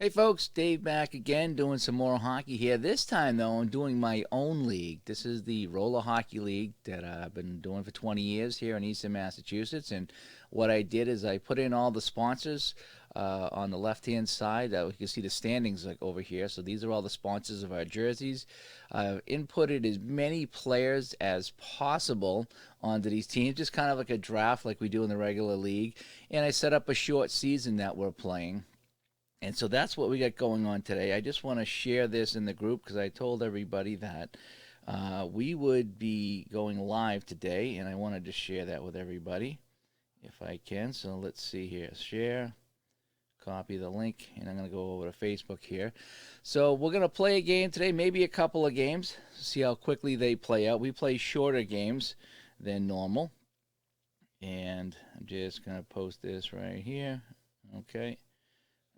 Hey folks, Dave back again doing some more hockey here. This time though, I'm doing my own league. This is the Roller Hockey League that I've been doing for 20 years here in Eastern Massachusetts. And what I did is I put in all the sponsors on the left-hand side. You can see the standings like over here. So these are all the sponsors of our jerseys. I've inputted as many players as possible onto these teams, just kind of like a draft like we do in the regular league. And I set up a short season that we're playing. And so that's what we got going on today. I just want to share this in the group because I told everybody that we would be going live today, and I wanted to share that with everybody if I can. So let's see here. Share, copy the link, and I'm going to go over to Facebook here. So we're going to play a game today, maybe a couple of games, see how quickly they play out. We play shorter games than normal. And I'm just going to post this right here. Okay.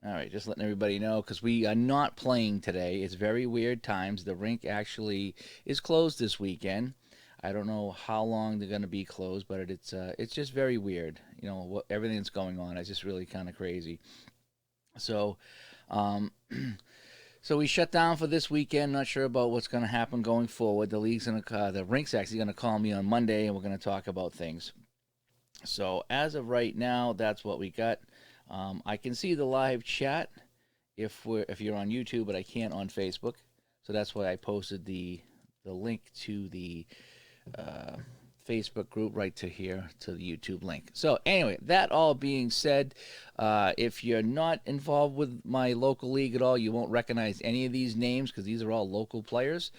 All right, just letting everybody know because we are not playing today. It's very weird times. The rink actually is closed this weekend. I don't know how long they're going to be closed, but it's just very weird. You know, everything that's going on is just really kind of crazy. So, so we shut down for this weekend. Not sure about what's going to happen going forward. The rink's actually going to call me on Monday, and we're going to talk about things. So as of right now, that's what we got. I can see the live chat if you're on YouTube, but I can't on Facebook. So that's why I posted the link to the Facebook group right to here to the YouTube link. So anyway, that all being said, if you're not involved with my local league at all, you won't recognize any of these names because these are all local players.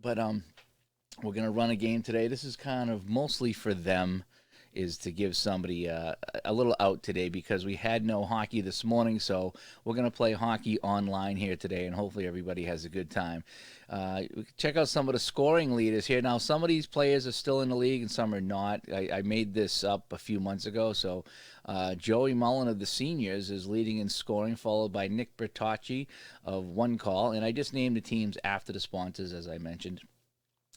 But we're going to run a game today. This is kind of mostly for them, is to give somebody a little out today because we had no hockey this morning, so we're going to play hockey online here today, and hopefully everybody has a good time. Check out some of the scoring leaders here. Now, some of these players are still in the league and some are not. I made this up a few months ago, so Joey Mullen of the seniors is leading in scoring, followed by Nick Bertocci of One Call, and I just named the teams after the sponsors, as I mentioned.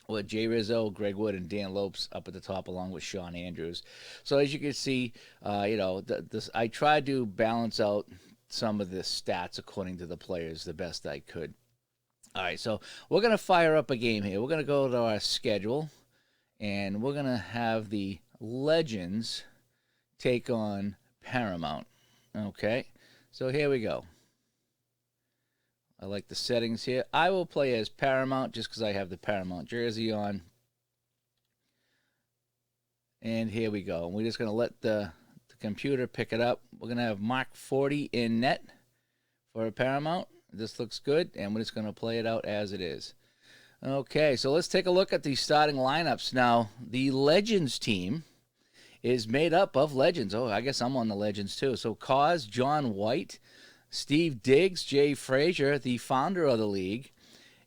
With Jay Rizzo, Greg Wood, and Dan Lopes up at the top, along with Sean Andrews. So as you can see, I tried to balance out some of the stats according to the players the best I could. All right, so we're going to fire up a game here. We're going to go to our schedule, and we're going to have the Legends take on Paramount. Okay, so here we go. I like the settings here. I will play as Paramount just because I have the Paramount jersey on. And here we go. We're just going to let the computer pick it up. We're going to have Mark 40 in net for a Paramount. This looks good, and we're just going to play it out as it is. Okay, so let's take a look at the starting lineups. Now, the Legends team is made up of Legends. Oh, I guess I'm on the Legends too. So, Cause, John White, Steve Diggs, Jay Frazier, the founder of the league,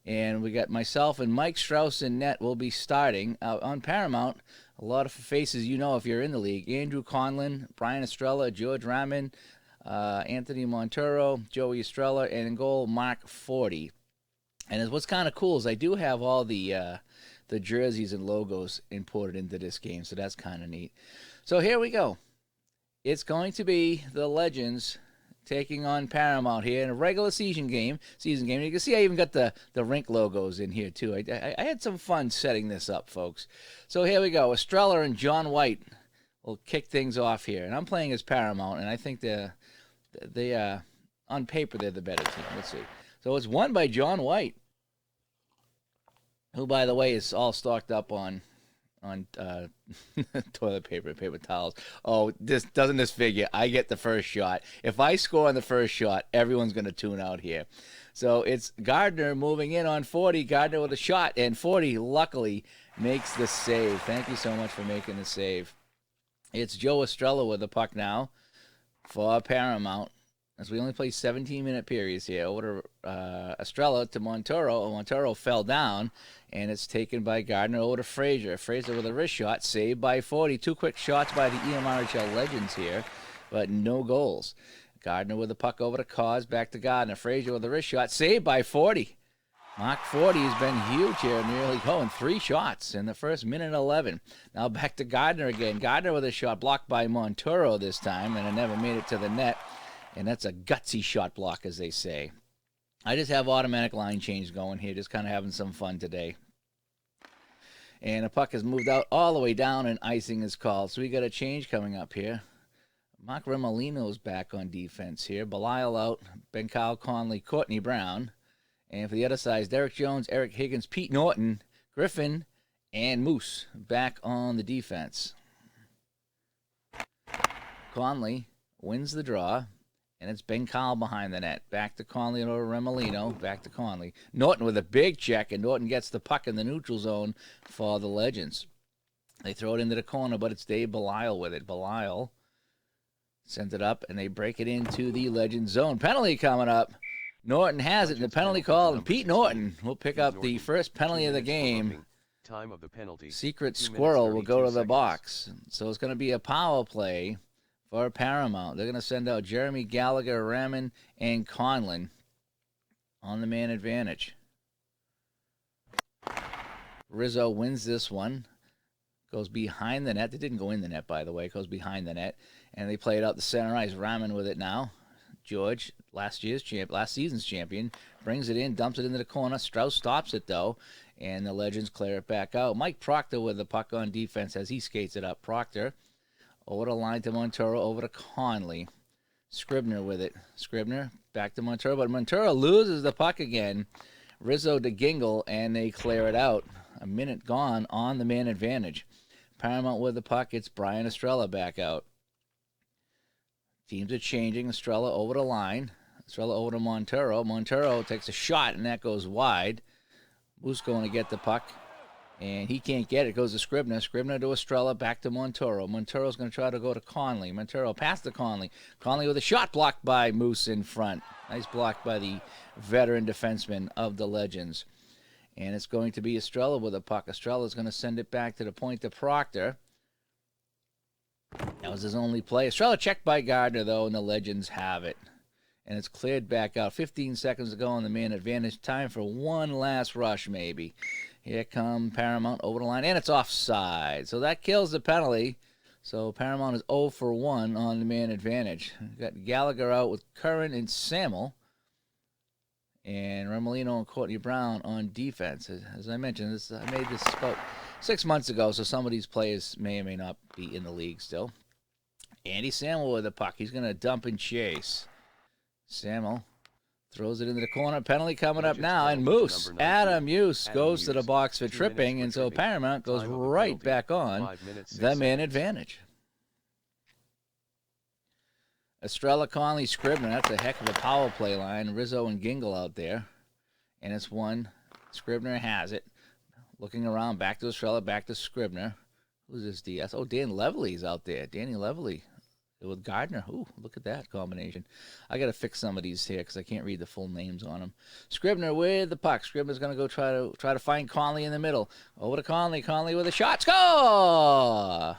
and we got myself and Mike Strauss in net will be starting. On Paramount, a lot of faces you know if you're in the league. Andrew Conlon, Brian Estrella, George Raman, Anthony Montero, Joey Estrella, and in goal, Mark 40. And what's kind of cool is I do have all the jerseys and logos imported into this game, so that's kind of neat. So here we go. It's going to be the Legends taking on Paramount here in a regular season game. You can see I even got the rink logos in here too. I had some fun setting this up, folks. So here we go. Estrella and John White will kick things off here, and I'm playing as Paramount, and I think they on paper they're the better team. Let's see. So it's won by John White, who, by the way, is all stocked up on toilet paper and paper towels. Oh, doesn't this figure? I get the first shot. If I score on the first shot, everyone's going to tune out here. So it's Gardner moving in on 40. Gardner with a shot, and 40 luckily makes the save. Thank you so much for making the save. It's Joe Estrella with the puck now for Paramount, as we only play 17-minute periods here. Over to Estrella to Montero. Montero fell down, and it's taken by Gardner over to Frazier. Frazier with a wrist shot, saved by 40. Two quick shots by the EMRHL Legends here, but no goals. Gardner with the puck over to Cause, back to Gardner. Frazier with a wrist shot, saved by 40. Mark 40 has been huge here, nearly going 3 shots in the first minute 11. Now back to Gardner again. Gardner with a shot blocked by Montero this time, and it never made it to the net. And that's a gutsy shot block, as they say. I just have automatic line change going here, just kind of having some fun today. And the puck has moved out all the way down, and icing is called. So we got a change coming up here. Mark Remolino's back on defense here. Belial out, Bencal, Conley, Courtney Brown. And for the other side, Derek Jones, Eric Higgins, Pete Norton, Griffin, and Moose back on the defense. Conley wins the draw, and it's Bencal behind the net. Back to Conley and over Remolino. Back to Conley. Norton with a big check, and Norton gets the puck in the neutral zone for the Legends. They throw it into the corner, but it's Dave Belial with it. Belial sends it up, and they break it into the Legends zone. Penalty coming up. Norton has it in the penalty call, and Pete Norton will pick up the first penalty of the game. Time of the penalty. Secret Squirrel will go to the box. So it's going to be a power play for Paramount. They're going to send out Jeremy Gallagher, Raman, and Conlin on the man advantage. Rizzo wins this one. Goes behind the net. They didn't go in the net, by the way. Goes behind the net. And they play it out the center ice. Raman with it now. George, last season's champion, brings it in, dumps it into the corner. Strauss stops it, though, and the Legends clear it back out. Mike Proctor with the puck on defense as he skates it up. Proctor over the line to Montero, over to Conley. Scribner with it. Scribner back to Montero, but Montero loses the puck again. Rizzo to Gingle, and they clear it out. A minute gone on the man advantage. Paramount with the puck. It's Brian Estrella back out. Teams are changing. Estrella over the line. Estrella over to Montero. Montero takes a shot, and that goes wide. Moose going to get the puck, and he can't get it. It goes to Scribner. Scribner to Estrella, back to Montero. Montero's going to try to go to Conley. Montero past to Conley. Conley with a shot blocked by Moose in front. Nice block by the veteran defenseman of the Legends. And it's going to be Estrella with the puck. Estrella's going to send it back to the point to Proctor. That was his only play. Estrella checked by Gardner, though, and the Legends have it. And it's cleared back out. 15 seconds to go on the man advantage. Time for one last rush, maybe. Here come Paramount over the line, and it's offside. So that kills the penalty. So Paramount is 0 for 1 on the man advantage. We've got Gallagher out with Curran and Samuel. And Remolino and Courtney Brown on defense. As I mentioned, I made this about 6 months ago, so some of these players may or may not be in the league still. Andy Samuel with the puck. He's going to dump and chase. Samuel throws it into the corner. Penalty coming up now, and Moose, Adam Moose, goes to the box for tripping, and so Paramount goes right back on the man advantage. Estrella, Conley, Scribner. That's a heck of a power play line. Rizzo and Gingle out there. And it's one. Scribner has it. Looking around, back to Estrella, back to Scribner. Who's this DS? Oh, Dan Leveley's out there. Danny Leveley with Gardner. Ooh, look at that combination. I got to fix some of these here because I can't read the full names on them. Scribner with the puck. Scribner's going to go try to find Conley in the middle. Over to Conley. Conley with a shot. Score!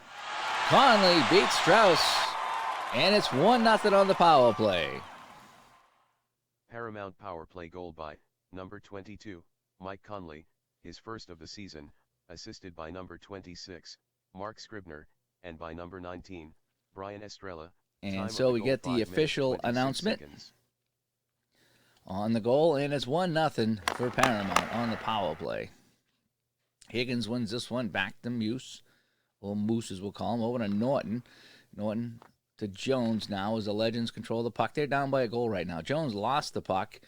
Conley beats Strauss. And it's 1-0 on the power play. Paramount power play goal by number 22, Mike Conley, his first of the season, assisted by number 26, Mark Scribner, and by number 19, Brian Estrella. And so we get the official announcement on the goal, and it's 1-0 for Paramount on the power play. Higgins wins this one back to Moose, or Moose as we'll call him, over to Norton. Norton to Jones now as the Legends control the puck. They're down by a goal right now. Jones lost the puck,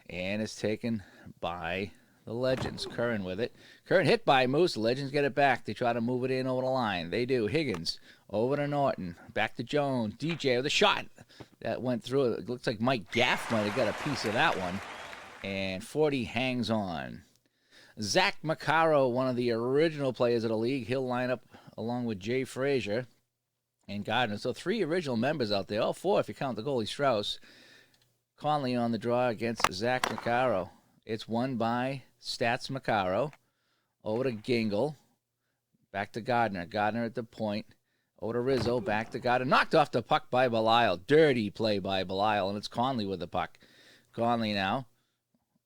and it's taken by the Legends. Curran with it. Curran hit by Moose. The Legends get it back. They try to move it in over the line. They do. Higgins over to Norton. Back to Jones. DJ with a shot. That went through. It looks like Mike Gaff might have got a piece of that one. And 40 hangs on. Zach Maccaro, one of the original players of the league. He'll line up along with Jay Frazier and Gardner. So 3 original members out there. All 4 if you count the goalie Strauss. Conley on the draw against Zach Maccaro. It's won by Stats Maccaro. Over to Gingle. Back to Gardner. Gardner at the point. Over to Rizzo. Back to Gardner. Knocked off the puck by Belial. Dirty play by Belial. And it's Conley with the puck. Conley now.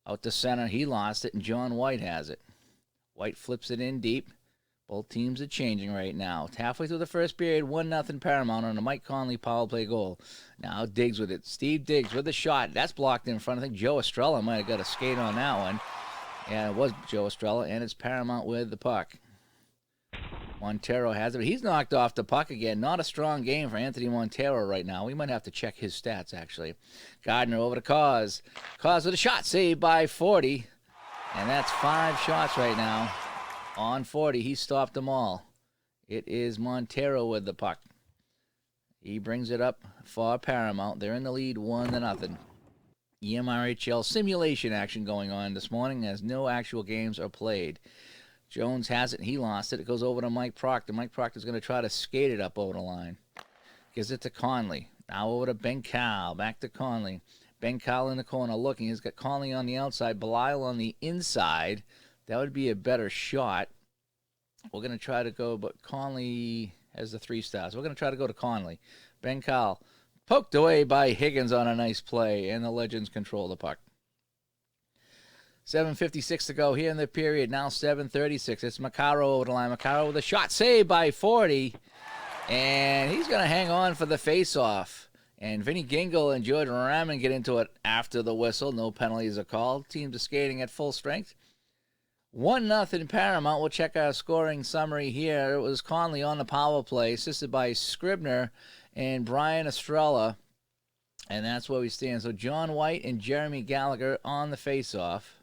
Out to center. He lost it. And John White has it. White flips it in deep. Both teams are changing right now. It's halfway through the first period, 1-0 Paramount on a Mike Conley power play goal. Now Diggs with it. Steve Diggs with the shot. That's blocked in front. I think Joe Estrella might have got a skate on that one. Yeah, it was Joe Estrella, and it's Paramount with the puck. Montero has it, but he's knocked off the puck again. Not a strong game for Anthony Montero right now. We might have to check his stats, actually. Gardner over to Cause. Cause with a shot, saved by 40. And that's 5 shots right now. On 40, he stopped them all. It is Montero with the puck. He brings it up for Paramount. They're in the lead 1-0. EMRHL simulation action going on this morning as no actual games are played. Jones has it. He lost it. It goes over to Mike Proctor. Mike Proctor's going to try to skate it up over the line. Gives it to Conley. Now over to Ben Cowell. Back to Conley. Ben Cowell in the corner looking. He's got Conley on the outside. Belial on the inside. That would be a better shot. We're going to try to go, but Conley has the 3 stars. We're going to try to go to Conley. Ben Cowell poked away by Higgins on a nice play, and the Legends control the puck. 7:56 to go here in the period. Now 7:36. It's Maccaro over the line. Maccaro with a shot saved by 40. And he's going to hang on for the face-off. And Vinny Gingle and Jordan Raman get into it after the whistle. No penalties are called. Teams are skating at full strength. 1-0 Paramount. We'll check our scoring summary here. It was Conley on the power play, assisted by Scribner and Brian Estrella. And that's where we stand. So John White and Jeremy Gallagher on the face-off.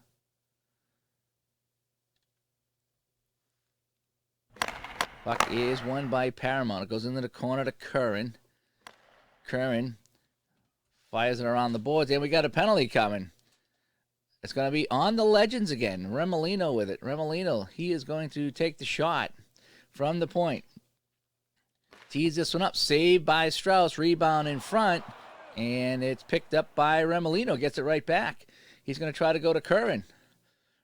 Puck is won by Paramount. It goes into the corner to Curran. Curran fires it around the boards, and we got a penalty coming. It's going to be on the Legends again. Remolino with it. Remolino, he is going to take the shot from the point. Tees this one up. Saved by Strauss. Rebound in front, and it's picked up by Remolino. Gets it right back. He's going to try to go to Curran.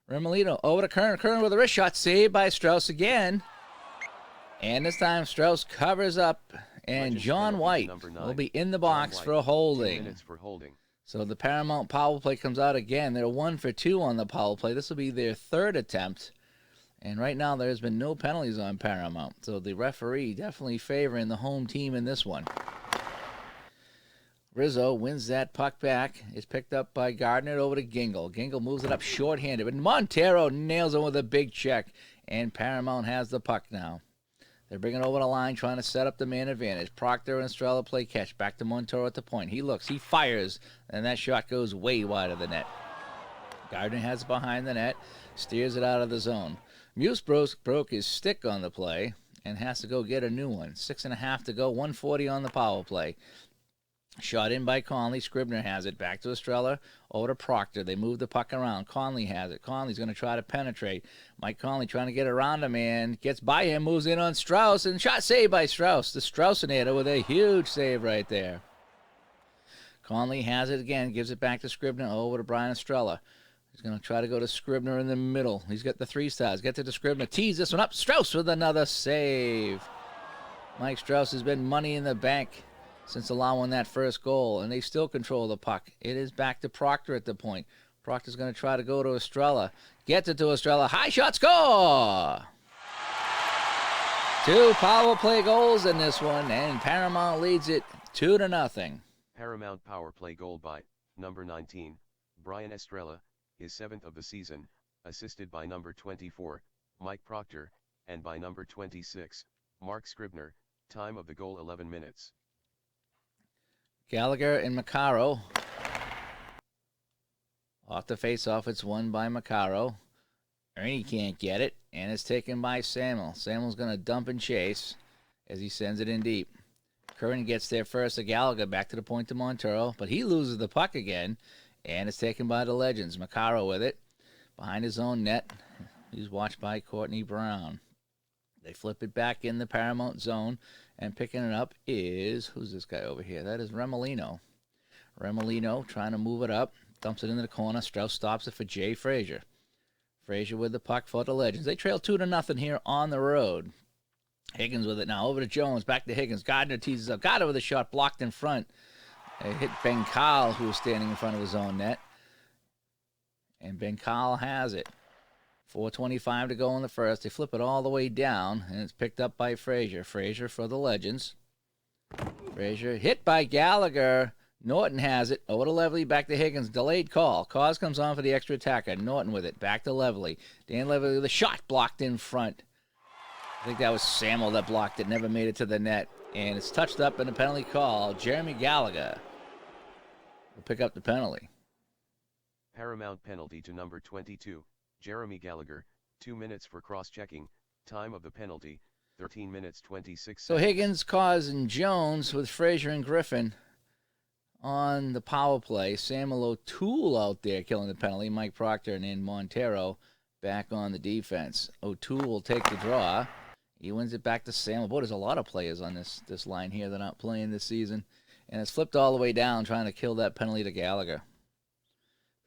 Remolino over to Curran. Curran with a wrist shot. Saved by Strauss again. And this time Strauss covers up, and John White will be in the box for a holding. So the Paramount power play comes out again. They're 1 for 2 on the power play. This will be their 3rd attempt. And right now there's been no penalties on Paramount. So the referee definitely favoring the home team in this one. Rizzo wins that puck back. It's picked up by Gardner over to Gingle. Gingle moves it up shorthanded, but Montero nails him with a big check. And Paramount has the puck now. They're bringing it over the line, trying to set up the man advantage. Proctor and Estrella play catch. Back to Montero at the point. He looks. He fires. And that shot goes way wide of the net. Gardner has it behind the net. Steers it out of the zone. Muse broke his stick on the play and has to go get a new one. 6.5 to go. 140 on the power play. Shot in by Conley. Scribner has it. Back to Estrella. Over to Proctor. They move the puck around. Conley has it. Conley's going to try to penetrate. Mike Conley trying to get around him and gets by him. Moves in on Strauss. And shot saved by Strauss. The Straussinator with a huge save right there. Conley has it again. Gives it back to Scribner. Over to Brian Estrella. He's going to try to go to Scribner in the middle. He's got the 3 stars. Get to the Scribner. Tees this one up. Strauss with another save. Mike Strauss has been money in the bank since allowing that first goal, and they still control the puck. It is back to Proctor at the point. Proctor's going to try to go to Estrella. Gets it to Estrella. High shot, score! 2 power play goals in this one, and Paramount leads it 2-0. Paramount power play goal by number 19, Brian Estrella, his 7th of the season, assisted by number 24, Mike Proctor, and by number 26, Mark Scribner. Time of the goal 11 minutes. Gallagher and Maccaro. Off the face-off, it's won by Maccaro. Ernie can't get it, and it's taken by Samuel. Samuel's going to dump and chase as he sends it in deep. Curran gets there first to Gallagher, back to the point to Montero, but he loses the puck again, and it's taken by the Legends. Maccaro with it, behind his own net. He's watched by Courtney Brown. They flip it back in the Paramount zone, and picking it up is, who's this guy over here? That is Remolino. Remolino trying to move it up, dumps it into the corner. Strauss stops it for Jay Frazier. Frazier with the puck for the Legends. They trail 2-0 here on the road. Higgins with it now, over to Jones, back to Higgins. Gardner teases up, got it with a shot, blocked in front. It hit Ben Cowell, who was standing in front of his own net. And Ben Cowell has it. 4:25 to go in the first. They flip it all the way down, and it's picked up by Frazier. Frazier for the Legends. Frazier hit by Gallagher. Norton has it. Over to Levely, back to Higgins. Delayed call. Cause comes on for the extra attacker. Norton with it. Back to Levely. Dan Levely with a shot blocked in front. I think that was Samuel that blocked it. Never made it to the net. And it's touched up in a penalty call. Jeremy Gallagher will pick up the penalty. Paramount penalty to number 22, Jeremy Gallagher, 2 minutes for cross-checking, time of the penalty, 13 minutes 26 seconds. So Higgins, Cause, and Jones with Frazier and Griffin on the power play. Samuel O'Toole out there killing the penalty. Mike Proctor and Montero back on the defense. O'Toole will take the draw. He wins it back to Samuel. Boy, there's a lot of players on this line here that are not playing this season. And it's flipped all the way down, trying to kill that penalty to Gallagher.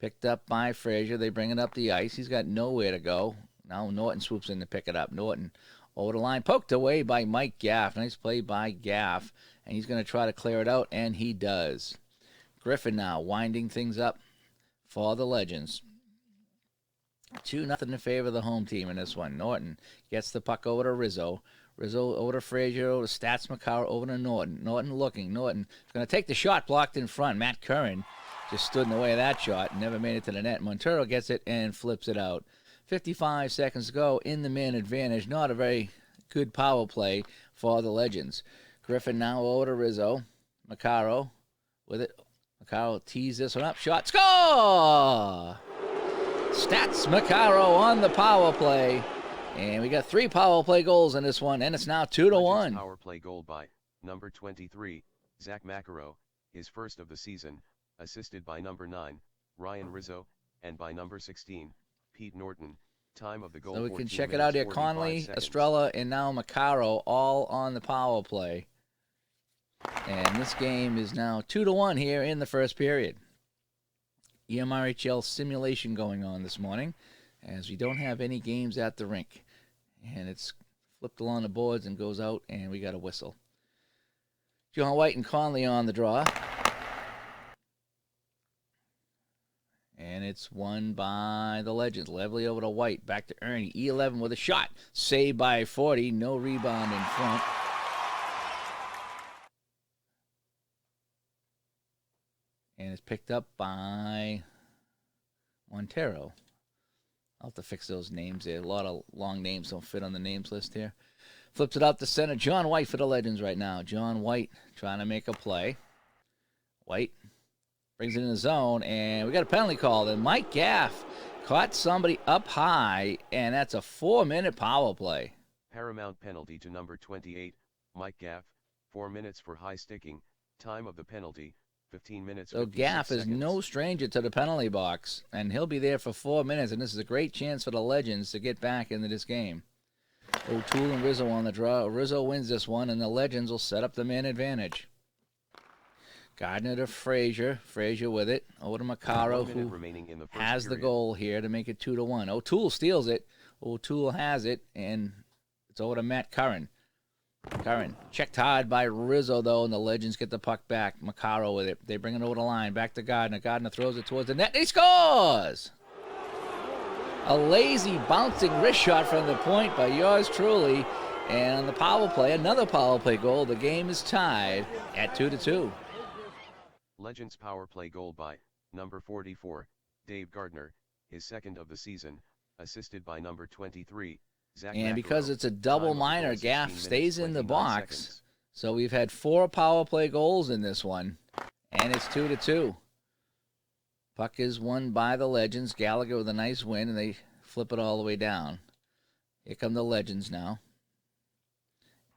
Picked up by Frazier. They bring it up the ice. He's got nowhere to go. Now Norton swoops in to pick it up. Norton over the line. Poked away by Mike Gaff. Nice play by Gaff. And he's going to try to clear it out, and he does. Griffin now winding things up for the Legends. 2-0 in favor of the home team in this one. Norton gets the puck over to Rizzo. Rizzo over to Frazier, over to Stats McCarr, over to Norton. Norton looking. Norton is going to take the shot blocked in front. Matt Curran just stood in the way of that shot. Never made it to the net. Montero gets it and flips it out. 55 seconds to go in the man advantage. Not a very good power play for the Legends. Griffin now over to Rizzo. Maccaro with it. Maccaro tees this one up. Shot. Score! Stats Maccaro on the power play. And we got 3 power play goals in this one, and it's now 2-1. Power play goal by number 23, Zach Maccaro, his first of the season, assisted by number 9, Ryan Rizzo, and by number 16, Pete Norton. Time of the goal. So we can check it out here. Conley, Estrella, and now Maccaro all on the power play. And this game is now 2-1 here in the first period. EMRHL simulation going on this morning, as we don't have any games at the rink. And it's flipped along the boards and goes out, and we got a whistle. John White and Conley on the draw. And it's won by the Legends. Levely over to White. Back to Ernie. E11 with a shot. Saved by 40. No rebound in front. And it's picked up by Montero. I'll have to fix those names there. A lot of long names don't fit on the names list here. Flips it out to center. John White for the Legends right now. John White trying to make a play. White brings it in the zone, and we got a penalty call. And Mike Gaff caught somebody up high, and that's a 4-minute power play. Paramount penalty to number 28, Mike Gaff, 4 minutes for high sticking. Time of the penalty, 15 minutes. So Gaff is no stranger to the penalty box, and he'll be there for 4 minutes, and this is a great chance for the Legends to get back into this game. O'Toole and Rizzo on the draw. Rizzo wins this one, and the Legends will set up the man advantage. Gardner to Frazier. Frazier with it. Over to Maccaro, who has the goal here to make it 2-1. O'Toole steals it. O'Toole has it, and it's over to Matt Curran. Curran checked hard by Rizzo, though, and the Legends get the puck back. Maccaro with it. They bring it over the line. Back to Gardner. Gardner throws it towards the net. He scores! A lazy, bouncing wrist shot from the point by yours truly. And on the power play, another power play goal. The game is tied at 2-2. Legends power play goal by number 44, Dave Gardner, his second of the season, assisted by number 23, Zach And Maccaro. because it's a double minor, Gaff stays in the box. Seconds. So we've had 4 power play goals in this one, and it's 2-2. Puck is won by the Legends. Gallagher with a nice win, and they flip it all the way down. Here come the Legends now.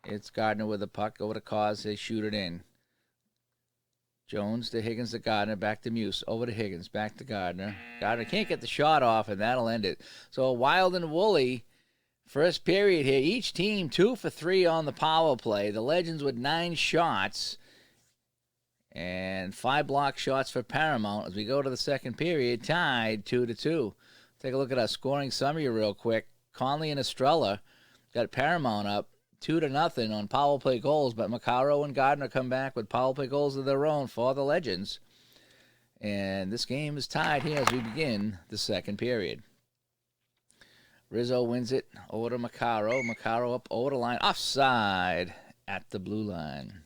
It's Gardner with the puck over to Cause. They shoot it in. Jones to Higgins to Gardner, back to Muse, over to Higgins, back to Gardner. Gardner can't get the shot off, and that'll end it. So Wild and Woolley, first period here. Each team 2 for 3 on the power play. The Legends with 9 shots and 5 block shots for Paramount. As we go to the second period, tied 2-2. Take a look at our scoring summary real quick. Conley and Estrella got Paramount up 2-0 on power play goals, but Maccaro and Gardner come back with power play goals of their own for the Legends. And this game is tied here as we begin the second period. Rizzo wins it over to Maccaro. Maccaro up over the line. Offside at the blue line.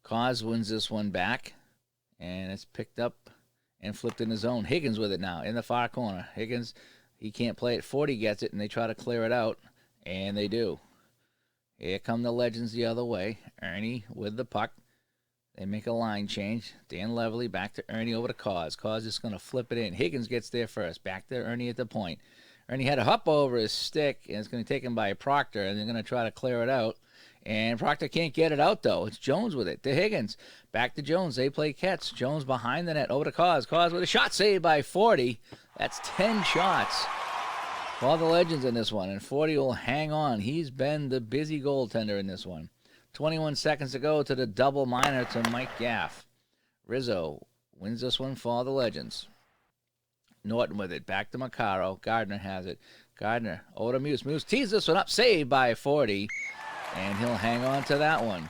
Cause wins this one back. And it's picked up and flipped in the zone. Higgins with it now in the far corner. Higgins, he can't play it. 40 gets it, and they try to clear it out. And they do. Here come the Legends the other way. Ernie with the puck. They make a line change. Dan Levely back to Ernie over to Cause. Cause is going to flip it in. Higgins gets there first. Back to Ernie at the point. Ernie had a hop over his stick, and it's going to take him by Proctor, and they're going to try to clear it out. And Proctor can't get it out, though. It's Jones with it to Higgins. Back to Jones. They play catch. Jones behind the net over to Cause. Cause with a shot saved by 40. That's 10 shots for the Legends in this one, and 40 will hang on. He's been the busy goaltender in this one. 21 seconds to go to the double minor to Mike Gaff. Rizzo wins this one for the Legends. Norton with it. Back to Maccaro. Gardner has it. Gardner over to Muse. Muse tees this one up. Saved by 40. And he'll hang on to that one.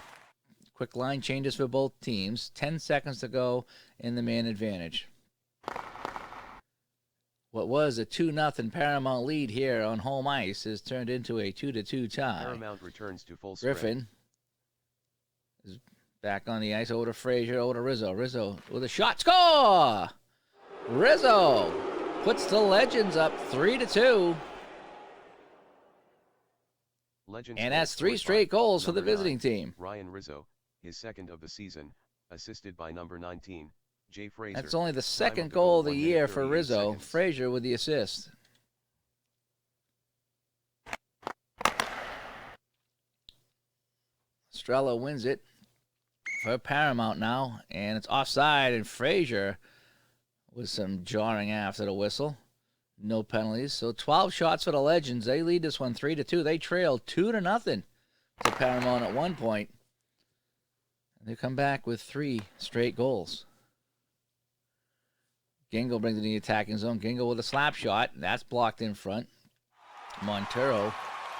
Quick line changes for both teams. 10 seconds to go in the man advantage. What was a 2-0 Paramount lead here on home ice has turned into a 2-2 tie. Paramount returns to full spread. Griffin is back on the ice over to Frazier, over to Rizzo. Rizzo with a shot. Score! Rizzo puts the Legends up 3-2. Legends And that's 3 straight goals for the visiting team. Ryan Rizzo, his second of the season, assisted by number 19, Jay Frazier. That's only the second goal of the year for Rizzo. Seconds. Frazier with the assist. Estrella wins it for Paramount now, and it's offside, and Frazier with some jarring after the whistle. No penalties. So 12 shots for the Legends. They lead this one 3-2. They trail 2-0 to Paramount at one point. They come back with 3 straight goals. Gingle brings it in the attacking zone. Gingle with a slap shot. That's blocked in front. Montero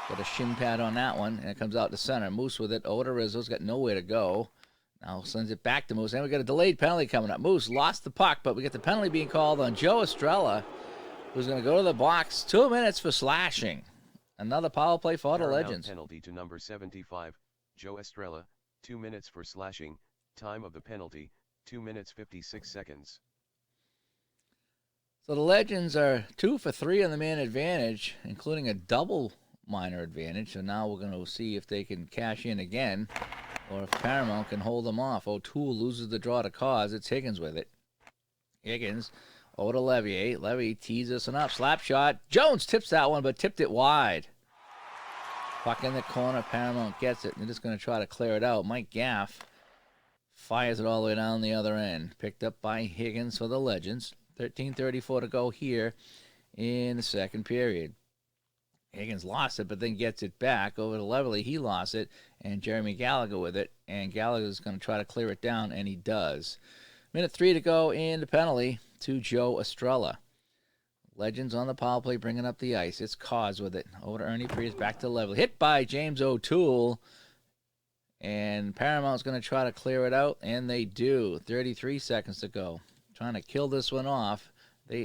with a shin pad on that one, and it comes out to center. Moose with it. Over to Rizzo's got nowhere to go. Now sends it back to Moose. And we got a delayed penalty coming up. Moose lost the puck, but we get the penalty being called on Joe Estrella, who's going to go to the box. 2 minutes for slashing. Another power play for the Legends. Penalty to number 75, Joe Estrella. 2 minutes for slashing. Time of the penalty, 2 minutes 56 seconds. So the Legends are 2 for 3 on the man advantage, including a double minor advantage. So now we're going to see if they can cash in again, or if Paramount can hold them off. O'Toole loses the draw to Cause. It's Higgins with it. Higgins over to Levier. Levier tees this one up. Slap shot. Jones tips that one, but tipped it wide. Puck in the corner. Paramount gets it. They're just going to try to clear it out. Mike Gaff fires it all the way down the other end. Picked up by Higgins for the Legends. 13:34 to go here in the second period. Higgins lost it, but then gets it back over to Leverly. He lost it, and Jeremy Gallagher with it. And Gallagher's going to try to clear it down, and he does. Minute 3 to go in the penalty to Joe Estrella. Legends on the power play bringing up the ice. It's Cause with it. Over to Ernie Priest, back to Leverly. Hit by James O'Toole. And Paramount's going to try to clear it out, and they do. 33 seconds to go. Trying to kill this one off.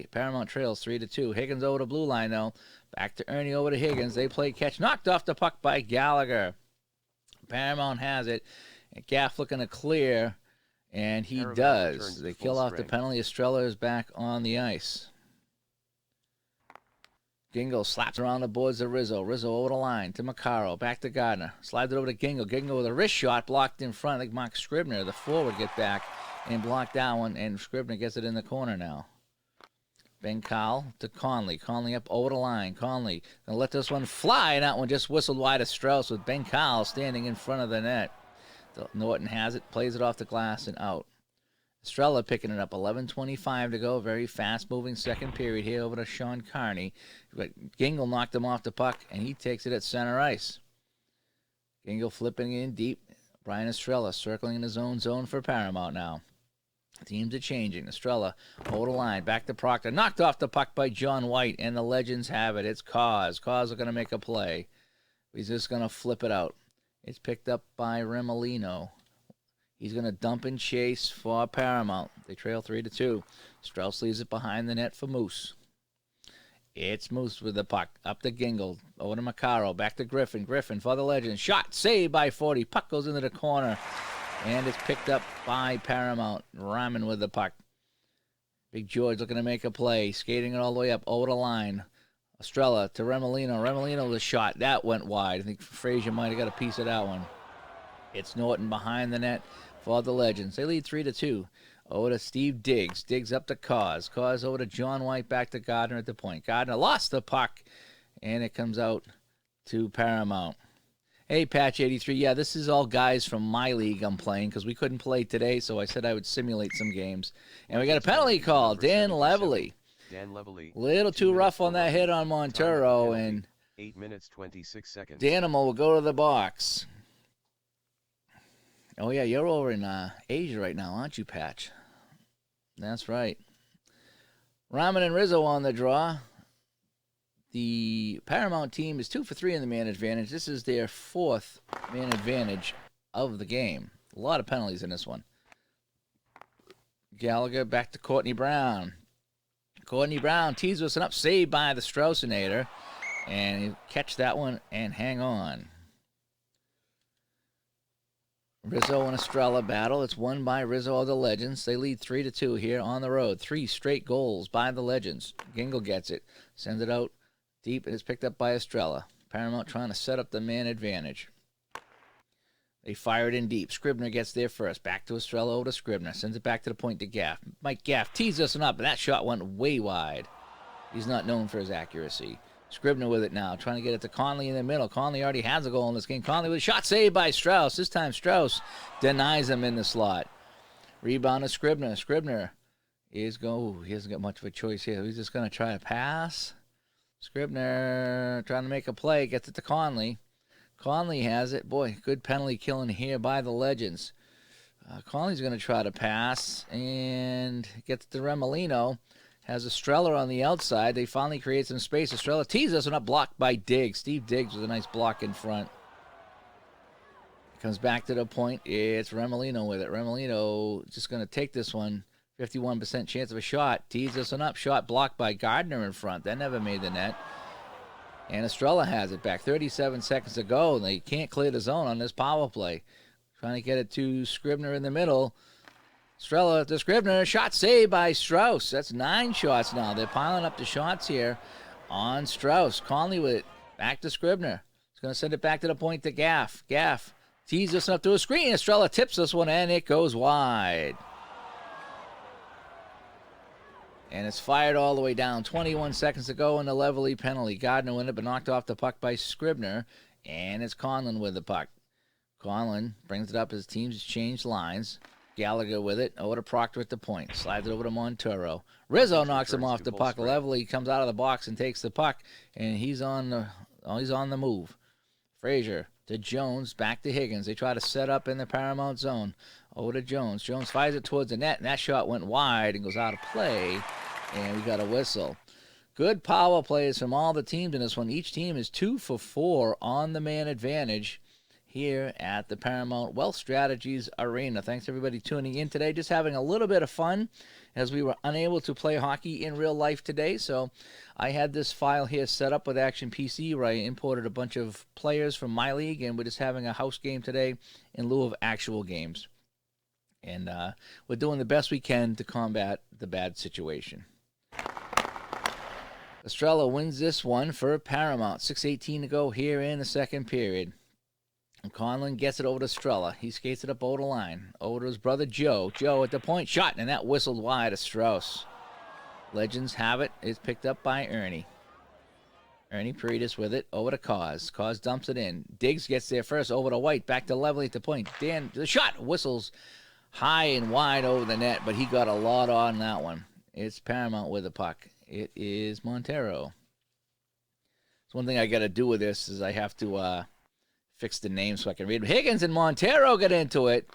Paramount trails 3-2. Higgins over to blue line now. Back to Ernie over to Higgins. They play catch. Knocked off the puck by Gallagher. Paramount has it. And Gaff looking to clear. And he does. They kill off the penalty. Estrella is back on the ice. Gingle slaps around the boards of Rizzo. Rizzo over the line to Maccaro. Back to Gardner. Slides it over to Gingle. Gingle with a wrist shot blocked in front. I think Mark Scribner, the forward, get back and block that one, and Scribner gets it in the corner now. Ben Cowell to Conley. Conley up over the line. Conley gonna let this one fly, and that one just whistled wide of Strauss with Ben Cowell standing in front of the net. Norton has it, plays it off the glass and out. Estrella picking it up. 11:25 to go. Very fast-moving second period here over to Sean Carney. But Gingle knocked him off the puck, and he takes it at center ice. Gingle flipping in deep. Brian Estrella circling in his own zone for Paramount now. Teams are changing. Estrella, hold the line. Back to Proctor. Knocked off the puck by John White, and the Legends have it. It's Cause. Cause are going to make a play. He's just going to flip it out. It's picked up by Remolino. He's going to dump and chase for Paramount. They trail 3-2. Strauss leaves it behind the net for Moose. It's Moose with the puck. Up to Gingle. Over to Macaro. Back to Griffin. Griffin for the Legends. Shot. Saved by 40. Puck goes into the corner. And it's picked up by Paramount. Ryman with the puck. Big George looking to make a play. Skating it all the way up. Over the line. Estrella to Remolino. Remolino with a shot. That went wide. I think Frazier might have got a piece of that one. It's Norton behind the net for the Legends. They lead 3-2. Over to Steve Diggs. Diggs up to Cause. Cause over to John White. Back to Gardner at the point. Gardner lost the puck. And it comes out to Paramount. Hey, Patch 83. Yeah, this is all guys from my league I'm playing because we couldn't play today, so I said I would simulate some games. And we got a penalty call. Dan Levely. Little too rough on that hit on Montero. And 8 minutes 26 seconds. Danimal will go to the box. Oh, yeah, you're over in Asia right now, aren't you, Patch? That's right. Ramen and Rizzo on the draw. The Paramount team is 2 for 3 in the man advantage. This is their 4th man advantage of the game. A lot of penalties in this one. Gallagher back to Courtney Brown. Courtney Brown tees us up, saved by the Strausinator. And he'll catch that one and hang on. Rizzo and Estrella battle. It's won by Rizzo of the Legends. They lead 3-2 here on the road. 3 straight goals by the Legends. Gingle gets it. Sends it out deep. It's picked up by Estrella. Paramount trying to set up the man advantage. They fire it in deep. Scribner gets there first. Back to Estrella, over to Scribner. Sends it back to the point to Gaff. Mike Gaff tees us up, and that shot went way wide. He's not known for his accuracy. Scribner with it now, trying to get it to Conley in the middle. Conley already has a goal in this game. Conley with a shot saved by Strauss. This time Strauss denies him in the slot. Rebound to Scribner. Scribner is he hasn't got much of a choice here. He's just going to try to pass. Scribner trying to make a play. Gets it to Conley. Conley has it. Boy, good penalty killing here by the Legends. Conley's going to try to pass and gets to Remolino. Has Estrella on the outside. They finally create some space. Estrella tees us and up, blocked by Diggs. Steve Diggs with a nice block in front. Comes back to the point. It's Remolino with it. Remolino just going to take this one. 51% chance of a shot. Tees us and up. Shot blocked by Gardner in front. That never made the net. And Estrella has it back. 37 seconds to go. They can't clear the zone on this power play. Trying to get it to Scribner in the middle. Estrella to Scribner. Shot saved by Strauss. That's 9 shots now. They're piling up the shots here on Strauss. Conley with it. Back to Scribner. He's going to send it back to the point to Gaff. Gaff tees us up to a screen. Estrella tips this one, and it goes wide. And it's fired all the way down. 21 seconds to go in the Levely penalty. Gardner with it, but knocked off the puck by Scribner. And it's Conlon with the puck. Conlon brings it up. His team's changed lines. Gallagher with it. Over to Proctor at the point. Slides it over to Montero. Rizzo knocks him off the puck. Levely comes out of the box and takes the puck. And he's on the move. Frazier to Jones. Back to Higgins. They try to set up in the Paramount zone. Over to Jones. Jones fires it towards the net. And that shot went wide and goes out of play. And we got a whistle. Good power plays from all the teams in this one. Each team is 2 for 4 on the man advantage here at the Paramount Wealth Strategies Arena. Thanks everybody tuning in today. Just having a little bit of fun as we were unable to play hockey in real life today. So I had this file here set up with Action PC where I imported a bunch of players from my league, and we're just having a house game today in lieu of actual games. And we're doing the best we can to combat the bad situation. Estrella wins this one for Paramount. 6:18 to go here in the second period. And Conlon gets it over to Estrella. He skates it up over the line. Over to his brother Joe. Joe at the point. Shot, and that whistled wide of Strauss. Legends have it. It's picked up by Ernie. Ernie Paredes with it. Over to Cause. Cause dumps it in. Diggs gets there first. Over to White. Back to Levely at the point. Dan, the shot whistles high and wide over the net, but he got a lot on that one. It's Paramount with the puck. It is Montero. So one thing I got to do with this is I have to fix the name so I can read them. Higgins and Montero get into it,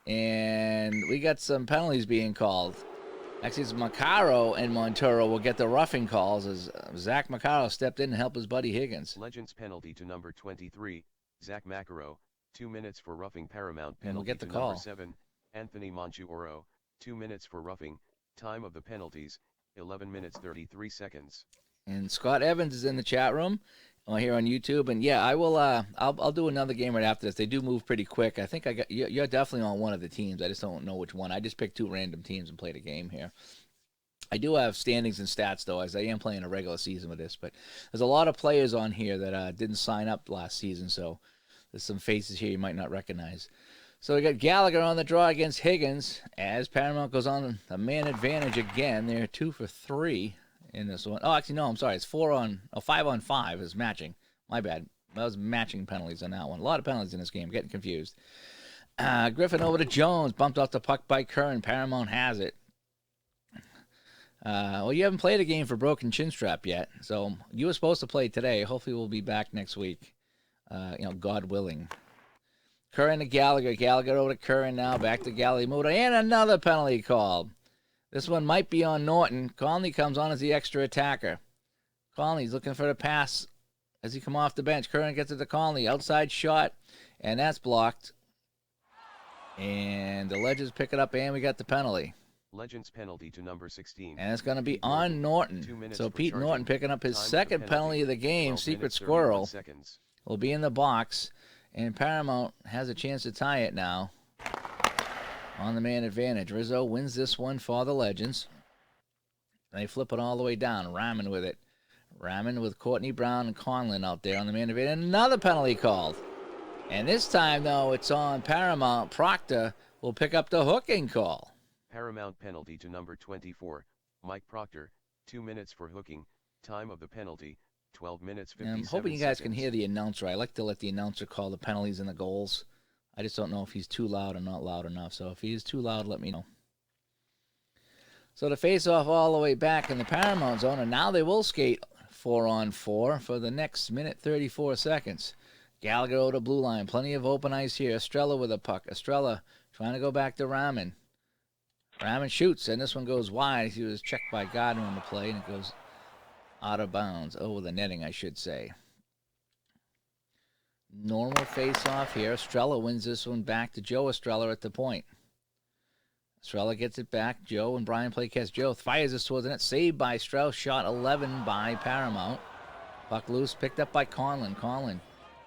and we got some penalties being called. Actually, it's Macaro and Montero will get the roughing calls as Zach Macaro stepped in and helped his buddy Higgins. Legends penalty to number 23, Zach Macaro, 2 minutes for roughing. Paramount penalty and we'll get the to call. Number 7, Anthony Monchuoro, 2 minutes for roughing. Time of the penalties, 11 minutes 33 seconds. And Scott Evans is in the chat room here on YouTube. And yeah, I will. I'll do another game right after this. They do move pretty quick. I think I got you're definitely on one of the teams. I just don't know which one. I just picked 2 random teams and played a game here. I do have standings and stats though, as I am playing a regular season with this. But there's a lot of players on here that didn't sign up last season, so there's some faces here you might not recognize. So we got Gallagher on the draw against Higgins as Paramount goes on the man advantage again. They're 2 for 3 in this one. Oh, actually, no, I'm sorry. It's 5 on 5 is matching. My bad. That was matching penalties on that one. A lot of penalties in this game. Getting confused. Griffin over to Jones. Bumped off the puck by Curran. Paramount has it. Well, you haven't played a game for Broken Chinstrap yet, so you were supposed to play today. Hopefully we'll be back next week, God willing. Curran to Gallagher. Gallagher over to Curran now. Back to Gallagher. And another penalty called. This one might be on Norton. Conley comes on as the extra attacker. Conley's looking for the pass as he come off the bench. Curran gets it to Conley. Outside shot, and that's blocked. And the Legends pick it up, and we got the penalty. Legends penalty to number 16. And it's going to be on Norton. So Pete Norton picking up his second penalty of the game. Secret Squirrel will be in the box. And Paramount has a chance to tie it now on the man advantage. Rizzo wins this one for the Legends. They flip it all the way down. Ryman with it. Ryman with Courtney Brown and Conlin out there on the man advantage. And another penalty called. And this time, though, it's on Paramount. Proctor will pick up the hooking call. Paramount penalty to number 24, Mike Proctor, 2 minutes for hooking, time of the penalty, 12 minutes 57 I'm hoping you guys can hear the announcer. I like to let the announcer call the penalties and the goals. I just don't know if he's too loud or not loud enough. So if he is too loud, let me know. So the face-off all the way back in the Paramount zone, and now they will skate 4-on-4 for the next minute 34 seconds. Gallagher over the blue line. Plenty of open ice here. Estrella with a puck. Estrella trying to go back to Ryman. Ryman shoots, and this one goes wide. He was checked by Gardner on the play, and it goes out of bounds. Over the netting, I should say. Normal face-off here. Estrella wins this one back to Joe Estrella at the point. Estrella gets it back. Joe and Brian play catch. Joe fires this towards the net. Saved by Strauss. Shot 11 by Paramount. Puck loose. Picked up by Conlin. Conlin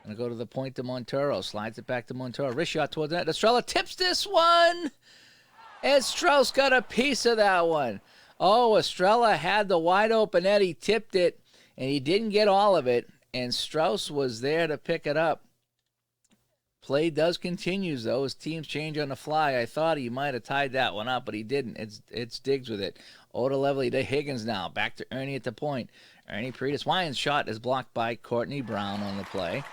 going to go to the point to Montero. Slides it back to Montero. Wrist shot towards the net. Estrella tips this one. And Strauss got a piece of that one. Oh, Estrella had the wide open net. He tipped it, and he didn't get all of it. And Strauss was there to pick it up. Play does continue, though. His teams change on the fly. I thought he might have tied that one up, but he didn't. It's Diggs with it. Oda Levely to Higgins now. Back to Ernie at the point. Ernie Paredes. Wyand's shot is blocked by Courtney Brown on the play.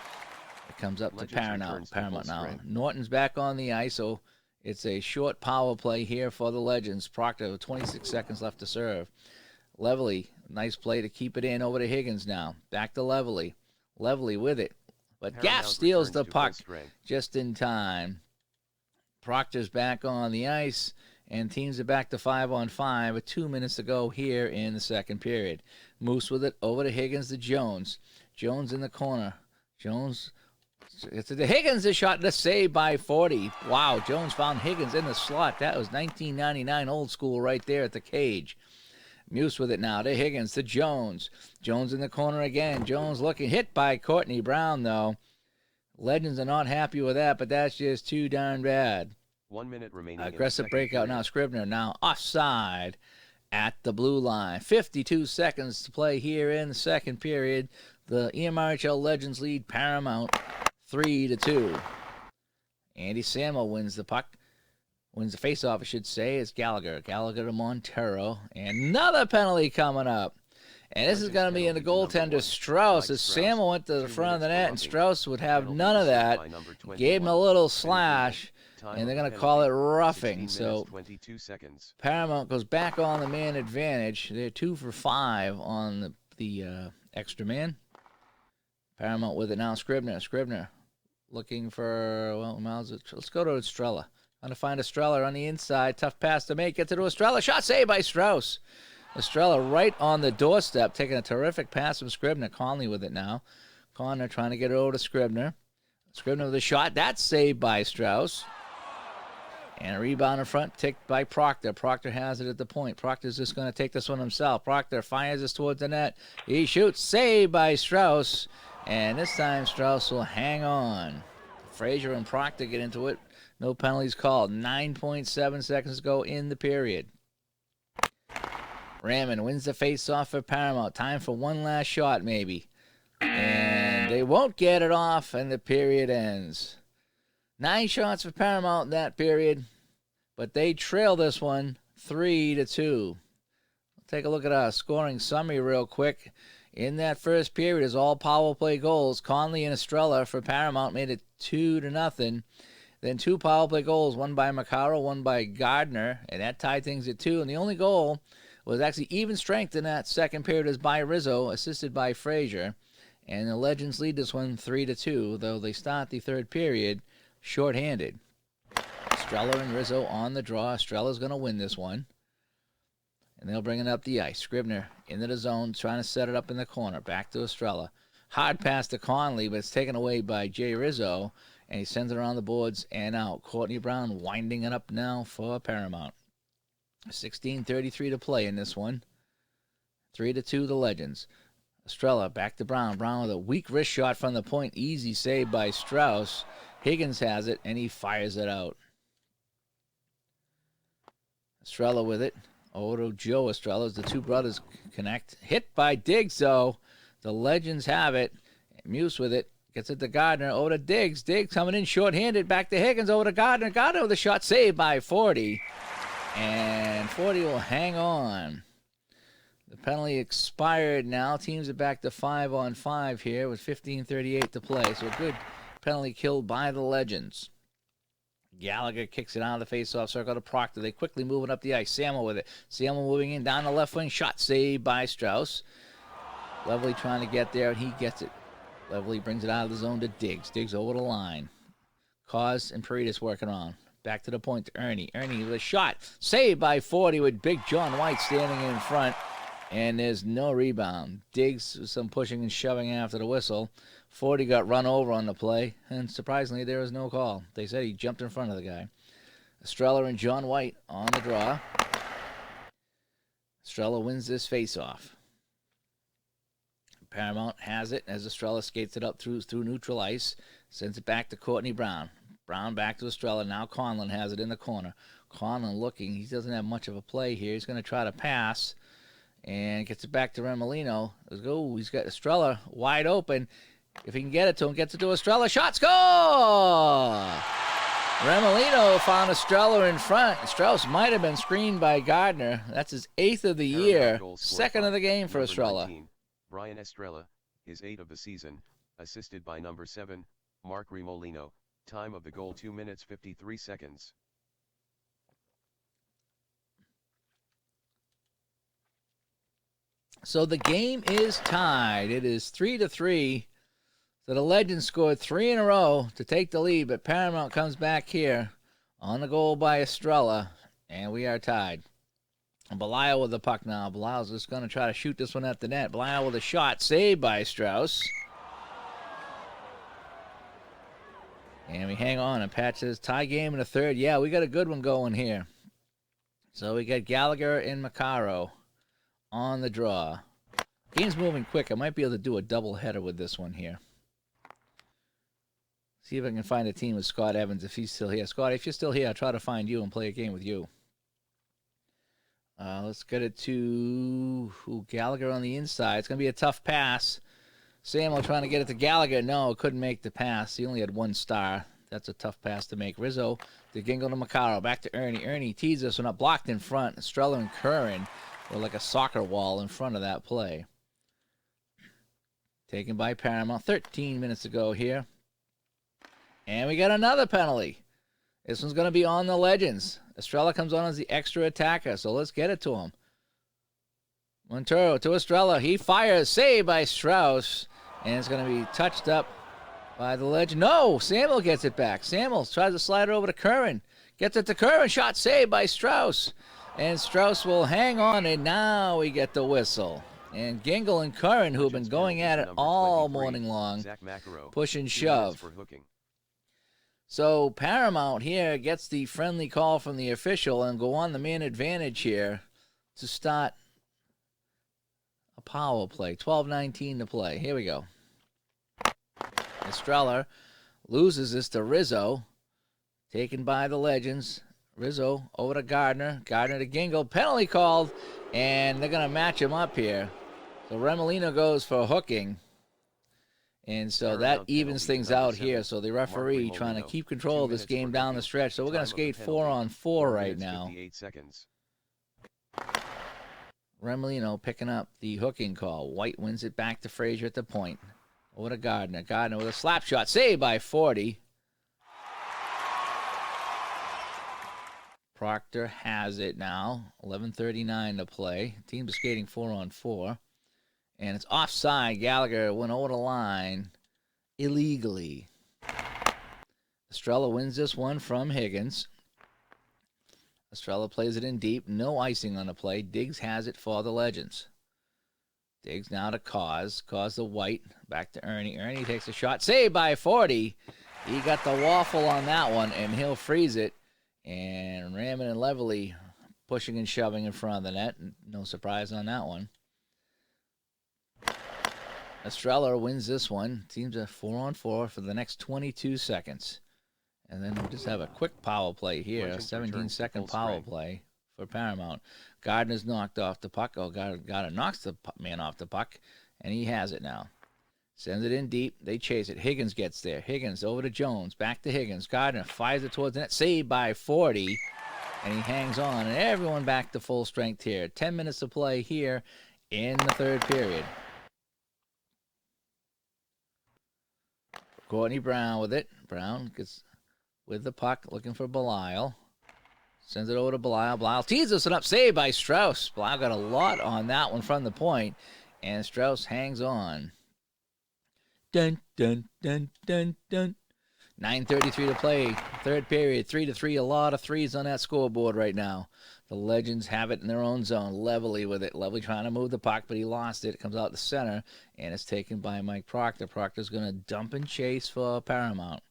It comes up to Paramount now. Norton's back on the ice, so it's a short power play here for the Legends. Proctor with 26 seconds left to serve. Levely, nice play to keep it in over to Higgins now. Back to Levely. Levely with it. But Gaff steals the puck just in time. Proctor's back on the ice, and teams are back to 5-on-5 with 2 minutes to go here in the second period. Moose with it over to Higgins to Jones. Jones in the corner. Jones, it's to Higgins, the shot, the save by 40. Wow, Jones found Higgins in the slot. That was 1999 old school right there at the cage. Muse with it now to Higgins, to Jones. Jones in the corner again. Jones looking, hit by Courtney Brown, though. Legends are not happy with that, but that's just too darn bad. 1 minute remaining. Aggressive breakout now. Scribner now offside at the blue line. 52 seconds to play here in the second period. The EMRHL Legends lead Paramount 3-2. Andy Samuel wins the puck. Wins the faceoff, I should say. It's Gallagher. Gallagher to Montero. And another penalty coming up. And this is going to be in the goaltender Strauss. As Samuel went to the front of the net, and Strauss would have none of that. Gave him a little slash, and they're going to call it roughing. So Paramount goes back on the man advantage. They're 2 for 5 on the extra man. Paramount with it now. Scribner looking for, well, let's go to Estrella. Trying to find Estrella on the inside. Tough pass to make. Gets it to Estrella. Shot saved by Strauss. Estrella right on the doorstep, taking a terrific pass from Scribner. Conley with it now. Conner trying to get it over to Scribner. Scribner with a shot. That's saved by Strauss. And a rebound in front, ticked by Proctor. Proctor has it at the point. Proctor's just going to take this one himself. Proctor fires this towards the net. He shoots, saved by Strauss. And this time Strauss will hang on. Frazier and Proctor get into it. No penalties called. 9.7 seconds to go in the period. Rammond wins the face-off for Paramount. Time for one last shot, maybe. And they won't get it off, and the period ends. 9 shots for Paramount in that period, but they trail this one 3-2. Take a look at our scoring summary real quick. In that first period is all power play goals. Conley and Estrella for Paramount made it 2-0. Then 2 power play goals, one by Maccaro, one by Gardner, and that tied things at 2. And the only goal was actually even strength in that second period is by Rizzo, assisted by Frazier. And the Legends lead this one 3-2, though they start the third period shorthanded. Estrella and Rizzo on the draw. Estrella's going to win this one. And they'll bring it up the ice. Scribner into the zone, trying to set it up in the corner. Back to Estrella. Hard pass to Conley, but it's taken away by Jay Rizzo. And he sends it around the boards and out. Courtney Brown winding it up now for Paramount. 16:33 to play in this one. 3-2 the Legends. Estrella back to Brown. Brown with a weak wrist shot from the point. Easy save by Strauss. Higgins has it, and he fires it out. Estrella with it. Over to Joe Estrella as the two brothers connect. Hit by Diggs, though. The Legends have it. Muse with it. Gets it to Gardner. Over to Diggs. Diggs coming in short-handed. Back to Higgins. Over to Gardner. Gardner with a shot saved by 40. And 40 will hang on. The penalty expired now. Teams are back to 5-on-5 here with 15:38 to play. So a good penalty killed by the Legends. Gallagher kicks it out of the face-off circle to Proctor. They quickly moving up the ice. Samuel with it. Samuel moving in down the left wing. Shot saved by Strauss. Lovely trying to get there, and he gets it. Lovely brings it out of the zone to Diggs. Diggs over the line. Cause and Paredes working on. Back to the point to Ernie. Ernie with a shot. Saved by 40 with Big John White standing in front. And there's no rebound. Diggs with some pushing and shoving after the whistle. 40 got run over on the play. And surprisingly, there was no call. They said he jumped in front of the guy. Estrella and John White on the draw. Estrella wins this face-off. Paramount has it as Estrella skates it up through neutral ice. Sends it back to Courtney Brown. Brown back to Estrella. Now Conlon has it in the corner. Conlon looking. He doesn't have much of a play here. He's going to try to pass. And gets it back to Remolino. He's got Estrella wide open. If he can get it to him, gets it to Estrella. Shot, score! Remolino found Estrella in front. Strauss might have been screened by Gardner. That's his 8th of the year. Second of the game for Estrella. 19, Brian Estrella, his 8th of the season, assisted by number 7, Mark Remolino. Time of the goal 2 minutes 53 seconds. So the game is tied. It is 3-3. So the Legends scored 3 in a row to take the lead, but Paramount comes back here on the goal by Estrella, and we are tied. And Belial with the puck now. Belial's just going to try to shoot this one at the net. Belial with a shot saved by Strauss. And we hang on, and Pat says tie game in the third. Yeah, we got a good one going here. So we got Gallagher and Maccaro on the draw. Game's moving quick. I might be able to do a double header with this one here. See if I can find a team with Scott Evans if he's still here. Scott, if you're still here, I'll try to find you and play a game with you. Let's get it to Gallagher on the inside. It's going to be a tough pass. Samuel trying to get it to Gallagher. No, couldn't make the pass. He only had 1 star. That's a tough pass to make. Rizzo to Gingle to Maccaro. Back to Ernie. Ernie tees this one up. Blocked in front. Estrella and Curran were like a soccer wall in front of that play. Taken by Paramount. 13 minutes to go here. And we got another penalty. This one's going to be on the Legends. Estrella comes on as the extra attacker, so let's get it to him. Montero to Estrella. He fires. Saved by Strauss. And it's going to be touched up by the Legend. No! Samuel gets it back. Samuel tries to slide it over to Curran. Gets it to Curran. Shot saved by Strauss. And Strauss will hang on, and now we get the whistle. And Gingle and Curran, who have been going at it all morning long, push and shove. So Paramount here gets the friendly call from the official and go on the man advantage here to start a power play. 12:19 to play. Here we go. Estrella loses this to Rizzo. Taken by the Legends. Rizzo over to Gardner. Gardner to Gingle. Penalty called, and they're going to match him up here. So Remolino goes for hooking. And so that evens things out here. So the referee trying to keep control of this game down the stretch. So we're going to skate 4-on-4 right now. 58 seconds. Remolino picking up the hooking call. White wins it back to Frazier at the point. Over to Gardner. Gardner with a slap shot. Saved by 40. Proctor has it now. 11:39 to play. Teams are skating 4-on-4. And it's offside. Gallagher went over the line illegally. Estrella wins this one from Higgins. Estrella plays it in deep. No icing on the play. Diggs has it for the Legends. Diggs now to Cause. Cause the White. Back to Ernie. Ernie takes a shot. Saved by 40. He got the waffle on that one, and he'll freeze it. And Rammon and Levely pushing and shoving in front of the net. No surprise on that one. Estrella wins this one. Teams are 4-on-4 for the next 22 seconds. And then we'll just have a quick power play here. A 17-second power play for Paramount. Gardner's knocked off the puck. Oh, Gardner knocks the man off the puck, and he has it now. Sends it in deep. They chase it. Higgins gets there. Higgins over to Jones. Back to Higgins. Gardner fires it towards the net. Saved by 40. And he hangs on. And everyone back to full strength here. 10 minutes to play here in the third period. Courtney Brown with it. Brown gets with the puck, looking for Belisle. Sends it over to Belisle. Belisle teases it up. Saved by Strauss. Belisle got a lot on that one from the point. And Strauss hangs on. Dun, dun, dun, dun, dun. 9:33 to play. Third period. 3-3. A lot of threes on that scoreboard right now. The Legends have it in their own zone. Levely with it. Levely trying to move the puck, but he lost it. It comes out the center, and it's taken by Mike Proctor. Proctor's going to dump and chase for Paramount.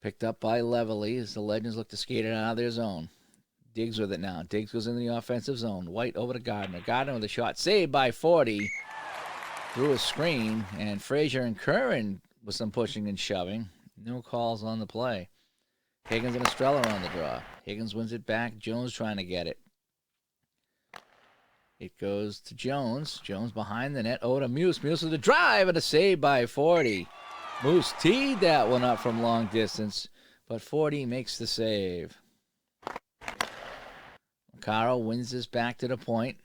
Picked up by Levely as the Legends look to skate it out of their zone. Diggs with it now. Diggs goes into the offensive zone. White over to Gardner. Gardner with a shot. Saved by 40. Through a screen, and Frazier and Curran with some pushing and shoving. No calls on the play. Higgins and Estrella on the draw. Higgins wins it back. Jones trying to get it. It goes to Jones. Jones behind the net. Oh, to Muse. Muse with a drive and a save by 40. Moose teed that one up from long distance, but 40 makes the save. Macaro wins this back to the point.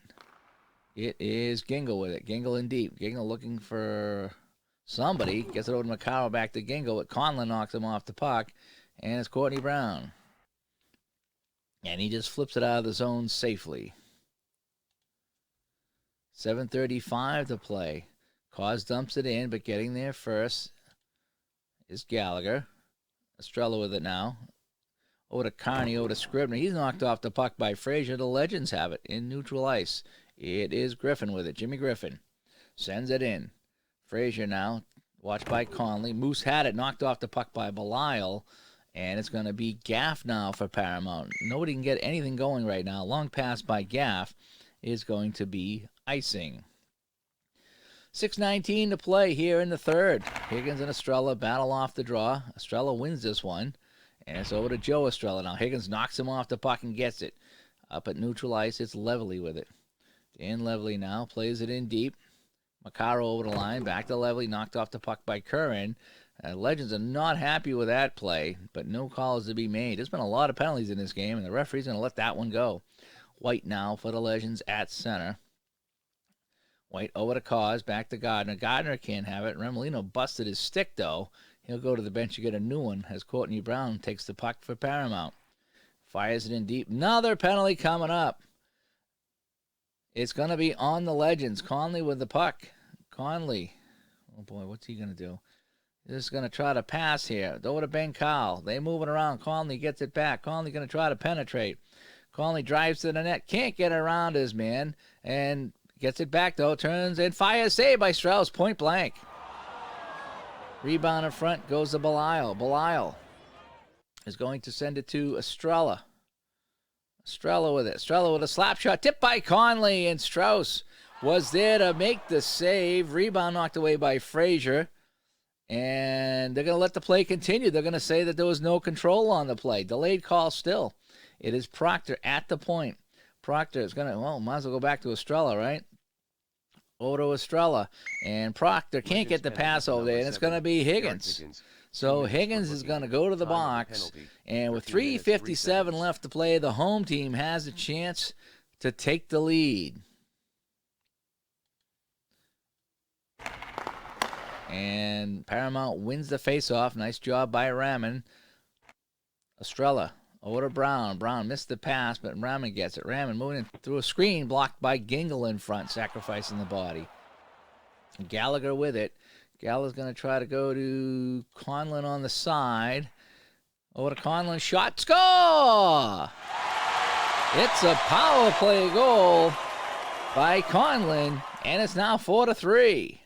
It is Gingle with it. Gingle in deep. Gingle looking for somebody. Gets it over to Macaro, back to Gingle, but Conlon knocks him off the puck, and it's Courtney Brown. And he just flips it out of the zone safely. 7:35 to play. Cause dumps it in, but getting there first is Gallagher. Estrella with it now. Over to Carney, over to Scribner. He's knocked off the puck by Frazier. The Legends have it in neutral ice. It is Griffin with it. Jimmy Griffin sends it in. Frazier now, watched by Conley. Moose had it, knocked off the puck by Belisle. And it's going to be Gaff now for Paramount. Nobody can get anything going right now. Long pass by Gaff is going to be icing. 6:19 to play here in the third. Higgins and Estrella battle off the draw. Estrella wins this one. And it's over to Joe Estrella now. Higgins knocks him off the puck and gets it. Up at neutral ice, it's Levely with it. Dan Levely now plays it in deep. Macaro over the line. Back to Levely. Knocked off the puck by Curran. Legends are not happy with that play, but no calls to be made. There's been a lot of penalties in this game, and the referee's going to let that one go. White now for the Legends at center. White over to Cause, back to Gardner. Gardner can't have it. Remolino busted his stick, though. He'll go to the bench and get a new one as Courtney Brown takes the puck for Paramount. Fires it in deep. Another penalty coming up. It's going to be on the Legends. Conley with the puck. Conley. Oh, boy, what's he going to do? He's going to try to pass here. Over to Ben Cowell. They moving around. Conley gets it back. Conley going to try to penetrate. Conley drives to the net. Can't get around his man. And gets it back, though. Turns and fires. Saved by Strauss. Point blank. Rebound in front goes to Belial. Belial is going to send it to Estrella. Estrella with it. Estrella with a slap shot. Tipped by Conley, and Strauss was there to make the save. Rebound knocked away by Frazier. And they're going to let the play continue. They're going to say that there was no control on the play. Delayed call still. It is Proctor at the point. Proctor is going to, well, might as well go back to Estrella, right? Over to Estrella. And Proctor can't get the pass over there, and it's going to be Higgins. So Higgins is going to go to the box, and with 3:57 left to play, the home team has a chance to take the lead. And Paramount wins the faceoff. Nice job by Raman. Estrella over to Brown. Brown missed the pass, but Raman gets it. Raman moving in through a screen, blocked by Gingle in front, sacrificing the body. Gallagher with it. Gallagher's going to try to go to Conlon on the side. Over to Conlon. Shot. Score! It's a power play goal by Conlon, and it's now 4-3.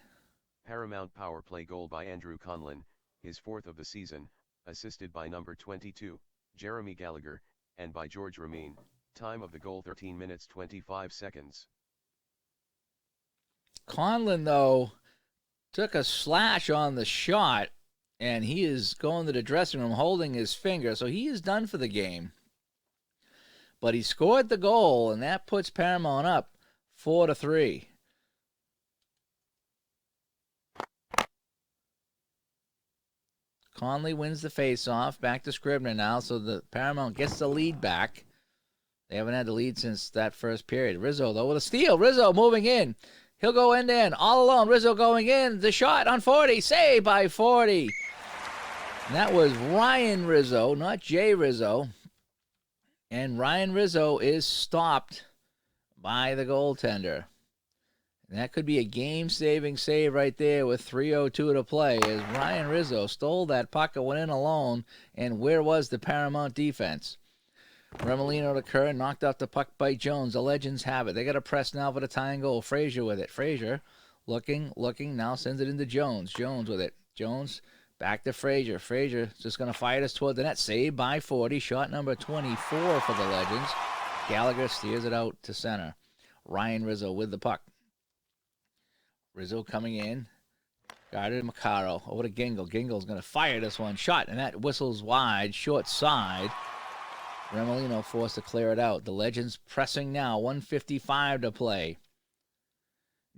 Paramount power play goal by Andrew Conlon, his 4th of the season, assisted by number 22, Jeremy Gallagher, and by George Ramin. Time of the goal 13 minutes 25 seconds. Conlon, though, took a slash on the shot, and he is going to the dressing room holding his finger, so he is done for the game. But he scored the goal, and that puts Paramount up 4-3. Conley wins the face-off. Back to Scribner now, so the Paramount gets the lead back. They haven't had the lead since that first period. Rizzo, though, with a steal. Rizzo moving in. He'll go end-to-end. All alone. Rizzo going in. The shot on 40. Saved by 40. And that was Ryan Rizzo, not Jay Rizzo. And Ryan Rizzo is stopped by the goaltender. And that could be a game-saving save right there with 3:02 to play as Ryan Rizzo stole that puck and went in alone. And where was the Paramount defense? Remolino to Kerr, knocked off the puck by Jones. The Legends have it. They got to press now for the tying goal. Frazier with it. Frazier looking, now sends it into Jones. Jones with it. Jones back to Frazier. Frazier just going to fire this toward the net. Saved by 40. Shot number 24 for the Legends. Gallagher steers it out to center. Ryan Rizzo with the puck. Rizzo coming in. Guarded Maccaro. Over to Gingle. Gingle's going to fire this one. Shot, and that whistles wide. Short side. Remolino forced to clear it out. The Legends pressing now. 1:55 to play.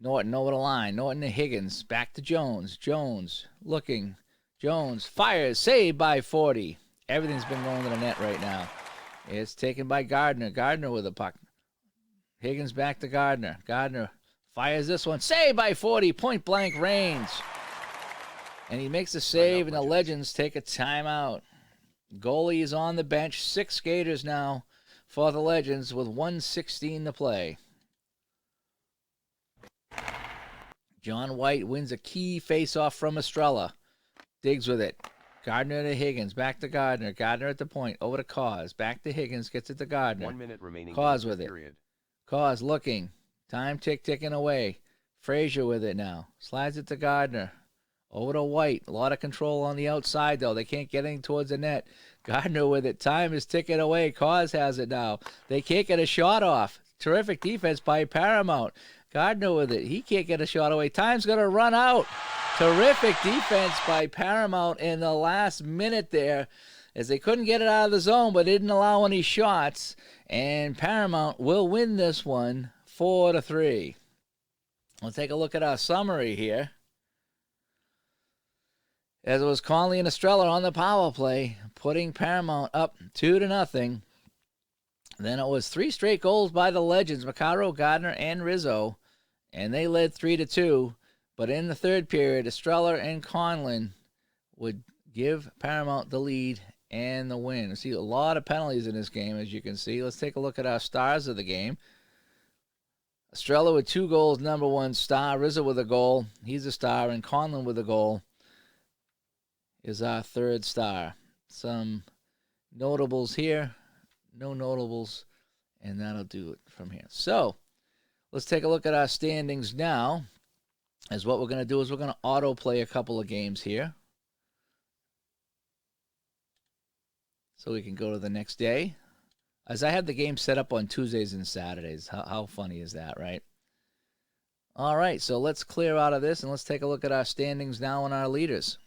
Norton over the line. Norton to Higgins. Back to Jones. Jones looking. Jones fires. Saved by 40. Everything's been going to the net right now. It's taken by Gardner. Gardner with the puck. Higgins back to Gardner. Gardner fires this one. Saved by 40. Point blank range. And he makes the save, and the Legends take a timeout. Goalie is on the bench. 6 skaters now for the Legends with 1:16 to play. John White wins a key face-off from Estrella. Diggs with it. Gardner to Higgins. Back to Gardner. Gardner at the point. Over to Cause. Back to Higgins. Gets it to Gardner. 1 minute remaining. Cause with it. Cause looking. Time ticking away. Frazier with it now. Slides it to Gardner. Over to White. A lot of control on the outside, though. They can't get anything towards the net. Gardner with it. Time is ticking away. Cause has it now. They can't get a shot off. Terrific defense by Paramount. Gardner with it. He can't get a shot away. Time's going to run out. Terrific defense by Paramount in the last minute there as they couldn't get it out of the zone but didn't allow any shots. And Paramount will win this one 4-3. We'll take a look at our summary here. As it was Conley and Estrella on the power play, putting Paramount up 2-0. Then it was 3 straight goals by the Legends, Maccaro, Gardner, and Rizzo, and they led 3-2. But in the third period, Estrella and Conlon would give Paramount the lead and the win. We see a lot of penalties in this game, as you can see. Let's take a look at our stars of the game. Estrella with 2 goals, number 1 star. Rizzo with a goal. He's a star. And Conlon with a goal is our 3rd star. Some notables here. No notables. And that'll do it from here. So, let's take a look at our standings now. As what we're going to do is we're going to autoplay a couple of games here. so we can go to the next day. As I have the game set up on Tuesdays and Saturdays. How funny is that, right? All right, so let's clear out of this and let's take a look at our standings now and our leaders.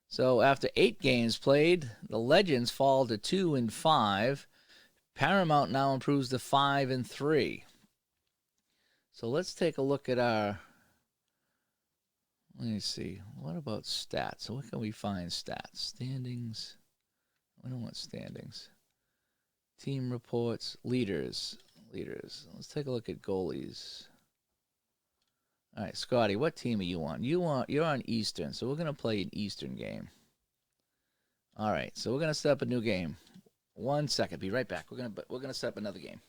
So after 8 games played, the Legends fall to 2-5. Paramount now improves to 5-3. So let's take a look at our. Let me see. What about stats? What can we find? Stats, standings. We don't want standings. Team reports, leaders. Let's take a look at goalies. All right, Scotty, what team are you on? You're on Eastern, so we're gonna play an Eastern game. All right, so we're gonna set up a new game. 1 second, be right back. We're gonna set up another game.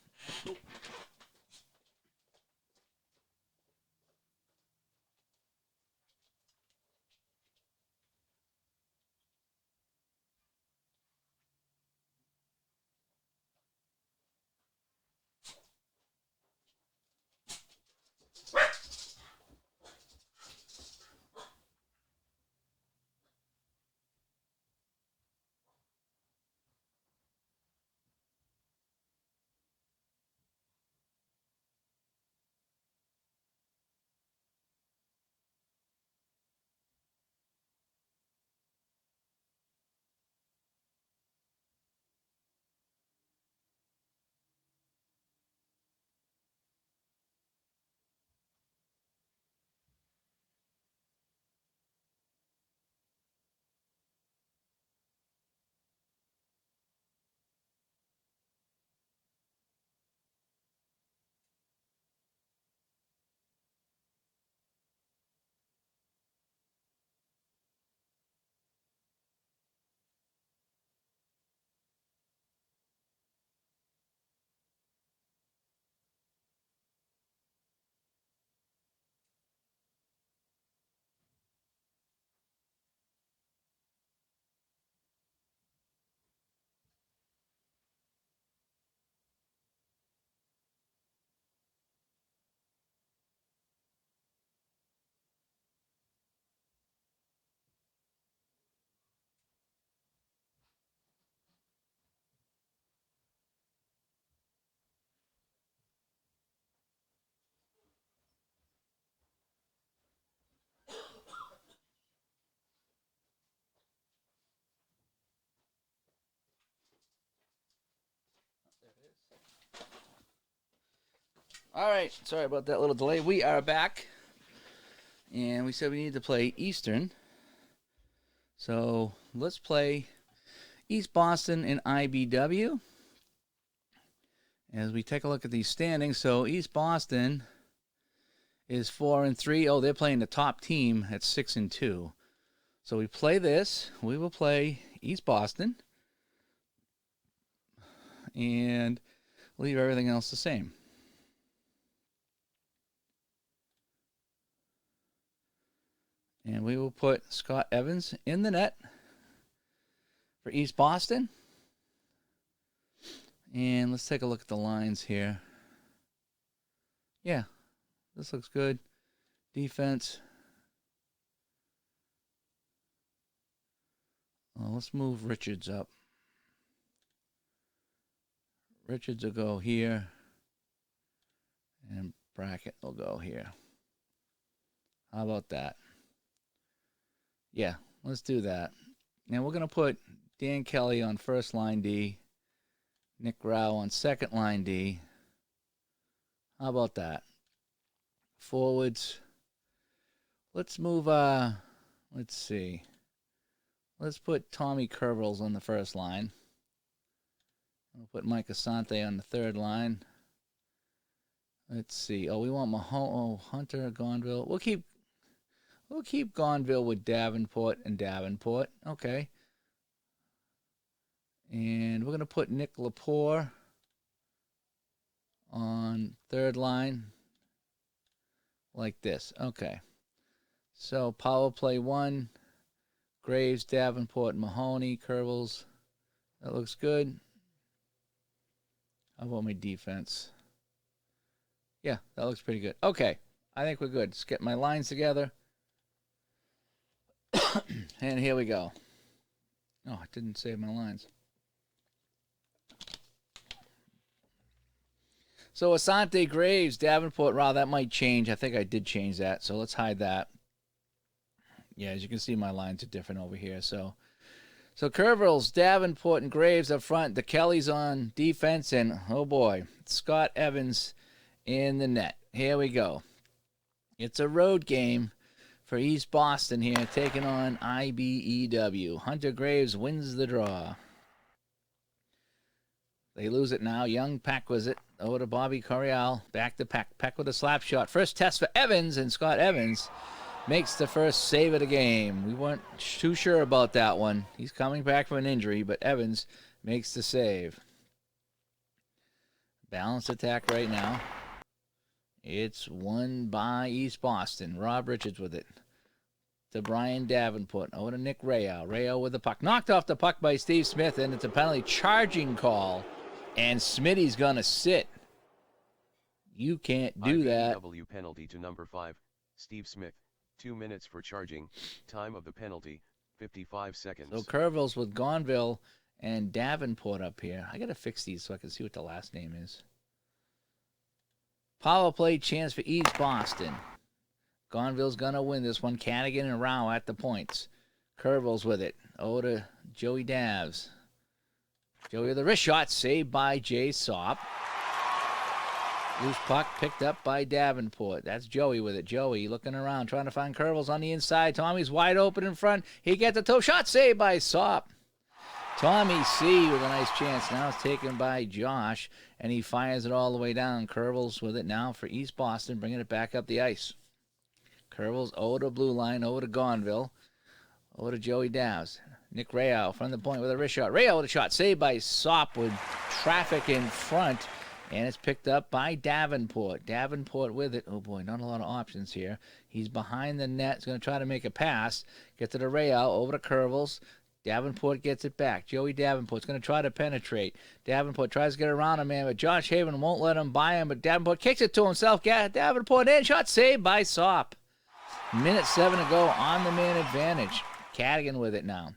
All right, sorry about that little delay. We are back, and we said we need to play Eastern. So let's play East Boston and IBW as we take a look at these standings. So East Boston is 4-3. Oh, they're playing the top team at 6-2. So we play this. We will play East Boston and leave everything else the same. And we will put Scott Evans in the net for East Boston. And let's take a look at the lines here. Yeah, this looks good. Defense. Well, let's move Richards up. Richards will go here. And Brackett will go here. How about that? Yeah, let's do that. And we're going to put Dan Kelly on first line D. Nick Rao on second line D. How about that? Forwards. Let's move, let's see. Let's put Tommy Kervels on the first line. We'll put Mike Asante on the third line. Let's see. Oh, we want Hunter, Gonville. We'll keep Gonville with Davenport and Davenport. Okay. And we're going to put Nick Lepore on third line like this. Okay. So power play 1. Graves, Davenport, Mahoney, Kerbels. That looks good. How about my defense? Yeah, that looks pretty good. Okay. I think we're good. Just get my lines together. And here we go. Oh, I didn't save my lines. So Asante Graves, Davenport, wow, that might change. I think I did change that, so let's hide that. Yeah, as you can see, my lines are different over here. So Curvels, Davenport, and Graves up front. The Kellys on defense, and oh boy, Scott Evans in the net. Here we go. It's a road game for East Boston here, taking on IBEW. Hunter Graves wins the draw. They lose it now. Young Peck was it. Over to Bobby Corial. Back to Peck. Peck with a slap shot. First test for Evans, and Scott Evans makes the first save of the game. We weren't too sure about that one. He's coming back from an injury, but Evans makes the save. Balanced attack right now. It's won by East Boston. Rob Richards with it. To Brian Davenport. Over to Nick Rayo. Rayo with the puck. Knocked off the puck by Steve Smith, and it's a penalty charging call. And Smitty's going to sit. You can't do that. IBEW penalty to number 5, Steve Smith. 2 minutes for charging. Time of the penalty, 55 seconds. So Curvels with Gonville and Davenport up here. I got to fix these so I can see what the last name is. Power play chance for East Boston. Gonville's going to win this one. Cadigan and Rao at the points. Curvels with it. Over to Joey Davs. Joey with the wrist shot, saved by Jay Sopp. Loose puck picked up by Davenport. That's Joey with it. Joey looking around, trying to find Curvels on the inside. Tommy's wide open in front. He gets the toe shot, saved by Sopp. Tommy C with a nice chance. Now it's taken by Josh, and he fires it all the way down. Curvels with it now for East Boston, bringing it back up the ice. Curvels over to blue line, over to Gonville, over to Joey Davs. Nick Rayo from the point with a wrist shot. Rayo with a shot, saved by Sopp with traffic in front, and it's picked up by Davenport. Davenport with it. Oh boy, not a lot of options here. He's behind the net. He's going to try to make a pass. Get to the Rayo, over to Curvels. Davenport gets it back. Joey Davenport's going to try to penetrate. Davenport tries to get around him, man, but Josh Haven won't let him by him, but Davenport kicks it to himself. Davenport in, shot saved by Sopp. Minute 7 to go on the man advantage. Cadigan with it now.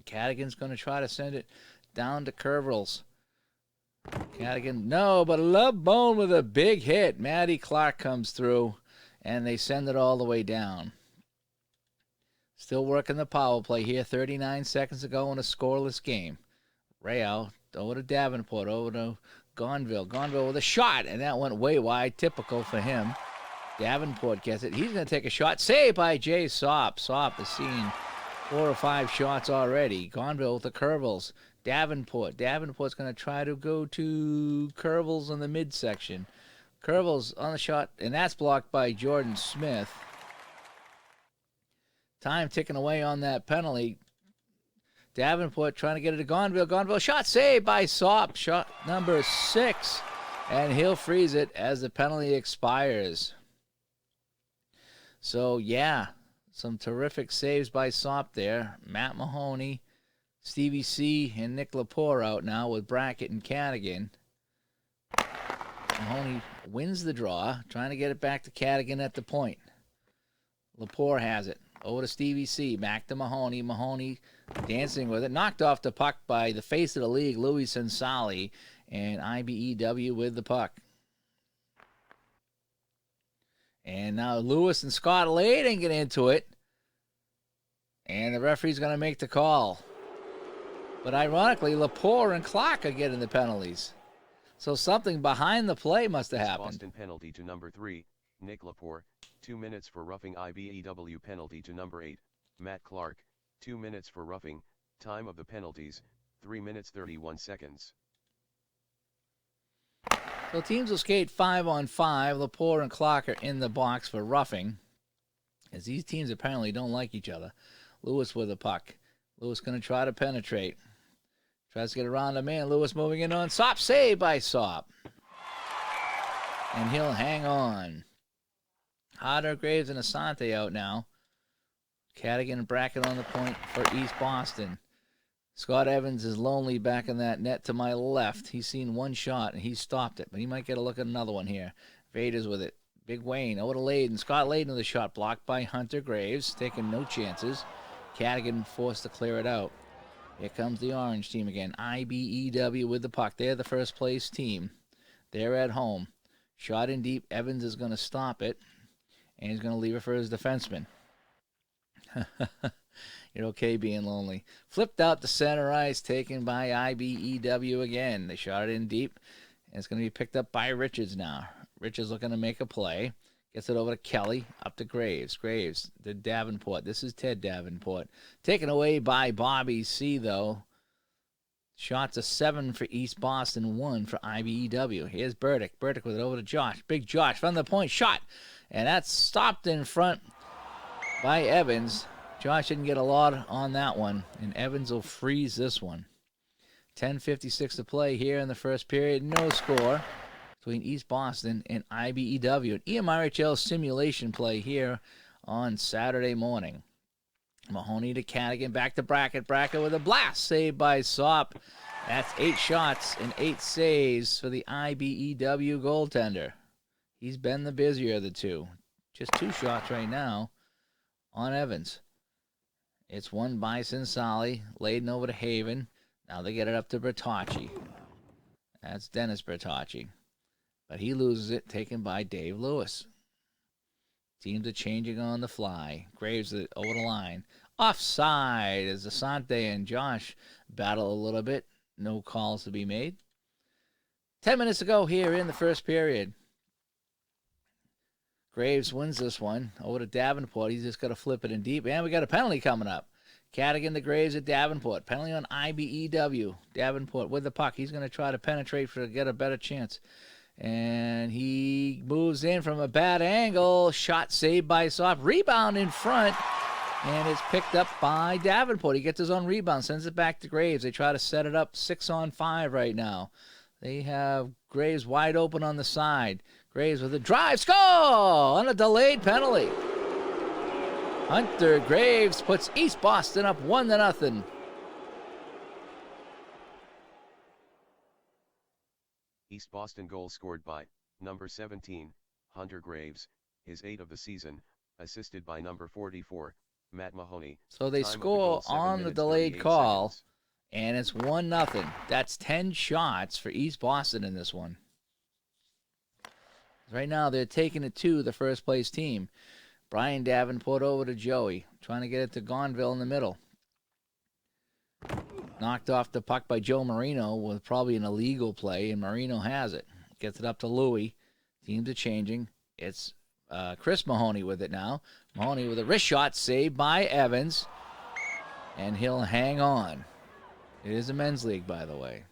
Cadigan's going to try to send it down to Curvels. Cadigan, no, but Love Bone with a big hit. Matty Clark comes through, and they send it all the way down. Still working the power play here. 39 seconds to go in a scoreless game. Rayo over to Davenport, over to Gonville. Gonville with a shot, and that went way wide. Typical for him. Davenport gets it. He's going to take a shot. Saved by Jay Sopp. Sopp has seen 4 or 5 shots already. Gonville with the Curvels. Davenport's going to try to go to Curvels in the midsection. Curvels on the shot, and that's blocked by Jordan Smith. Time ticking away on that penalty. Davenport trying to get it to Gonville. Gonville shot saved by Sopp. Shot number 6. And he'll freeze it as the penalty expires. So, yeah, some terrific saves by Sopp there. Matt Mahoney, Stevie C, and Nick Lepore out now with Brackett and Cadigan. Mahoney wins the draw, trying to get it back to Cadigan at the point. Lepore has it. Over to Stevie C. Back to Mahoney. Mahoney dancing with it. Knocked off the puck by the face of the league, Louis Sensali. And IBEW with the puck. And now Lewis and Scott Layden get into it. And the referee's going to make the call. But ironically, Lepore and Clark are getting the penalties. So something behind the play must have happened. Boston penalty to number 3, Nick Lepore. 2 minutes for roughing. IBEW penalty to number 8, Matt Clark. 2 minutes for roughing. Time of the penalties, 3 minutes 31 seconds. So teams will skate 5-on-5. Lepore and Clark are in the box for roughing, as these teams apparently don't like each other. Lewis with the puck. Lewis going to try to penetrate. Tries to get around the man. Lewis moving in on Sopp. Saved by Sopp. And he'll hang on. Hodder, Graves, and Asante out now. Cadigan and Brackett on the point for East Boston. Scott Evans is lonely back in that net to my left. He's seen one shot, and he's stopped it, but he might get a look at another one here. Vader's with it. Big Wayne over to Layden. Scott Layden with a shot blocked by Hunter Graves, taking no chances. Cadigan forced to clear it out. Here comes the orange team again. IBEW with the puck. They're the first place team. They're at home. Shot in deep. Evans is going to stop it, and he's going to leave it for his defenseman. You're okay being lonely. Flipped out to center ice, taken by IBEW again. They shot it in deep, and it's going to be picked up by Richards now. Richards looking to make a play. Gets it over to Kelly, up to Graves. Graves to Davenport. This is Ted Davenport. Taken away by Bobby C, though. Shots of 7 for East Boston, 1 for IBEW. Here's Burdick. Burdick with it over to Josh. Big Josh from the point. Shot. And that's stopped in front by Evans. Josh didn't get a lot on that one, and Evans will freeze this one. 10:56 to play here in the first period. No score between East Boston and IBEW. An EMRHL simulation play here on Saturday morning. Mahoney to Cadigan, back to Brackett. Brackett with a blast, saved by Sop. That's 8 shots and 8 saves for the IBEW goaltender. He's been the busier of the two. Just 2 shots right now on Evans. It's won by Cinsali, laden over to Haven. Now they get it up to Bertocci. That's Dennis Bertocci. But he loses it, taken by Dave Lewis. Teams are changing on the fly. Graves over the line. Offside as Asante and Josh battle a little bit. No calls to be made. 10 minutes to go here in the first period. Graves wins this one. Over to Davenport. He's just got to flip it in deep. And we got a penalty coming up. Cadigan to Graves at Davenport. Penalty on IBEW. Davenport with the puck. He's going to try to penetrate to get a better chance. And he moves in from a bad angle. Shot saved by Soft. Rebound in front. And it's picked up by Davenport. He gets his own rebound. Sends it back to Graves. They try to set it up 6-on-5 right now. They have Graves wide open on the side. Graves with a drive. Score! On a delayed penalty. Hunter Graves puts East Boston up 1-0. East Boston goal scored by number 17, Hunter Graves, his 8th of the season, assisted by number 44, Matt Mahoney. So they score on the delayed call, and it's 1-0. That's 10 shots for East Boston in this one. Right now, they're taking it to the first place team. Brian Davenport over to Joey, trying to get it to Gonville in the middle. Knocked off the puck by Joe Marino with probably an illegal play, and Marino has it. Gets it up to Louie. Teams are changing. It's Chris Mahoney with it now. Mahoney with a wrist shot saved by Evans, and he'll hang on. It is a men's league, by the way.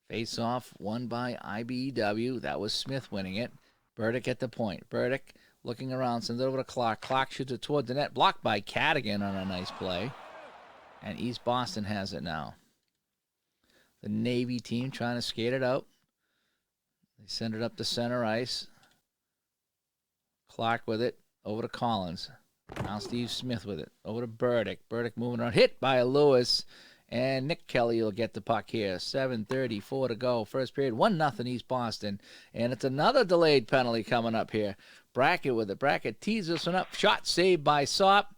Face-off won by IBEW. That was Smith winning it. Burdick at the point. Burdick looking around, sends it over to Clark. Clark shoots it toward the net. Blocked by Cadigan on a nice play. And East Boston has it now. The Navy team trying to skate it out. They send it up to center ice. Clark with it. Over to Collins. Now Steve Smith with it. Over to Burdick. Burdick moving around. Hit by Lewis. And Nick Kelly will get the puck here. 7:34 to go. First period, 1-0 East Boston. And it's another delayed penalty coming up here. Brackett with it. Brackett tees this one up. Shot saved by Sop.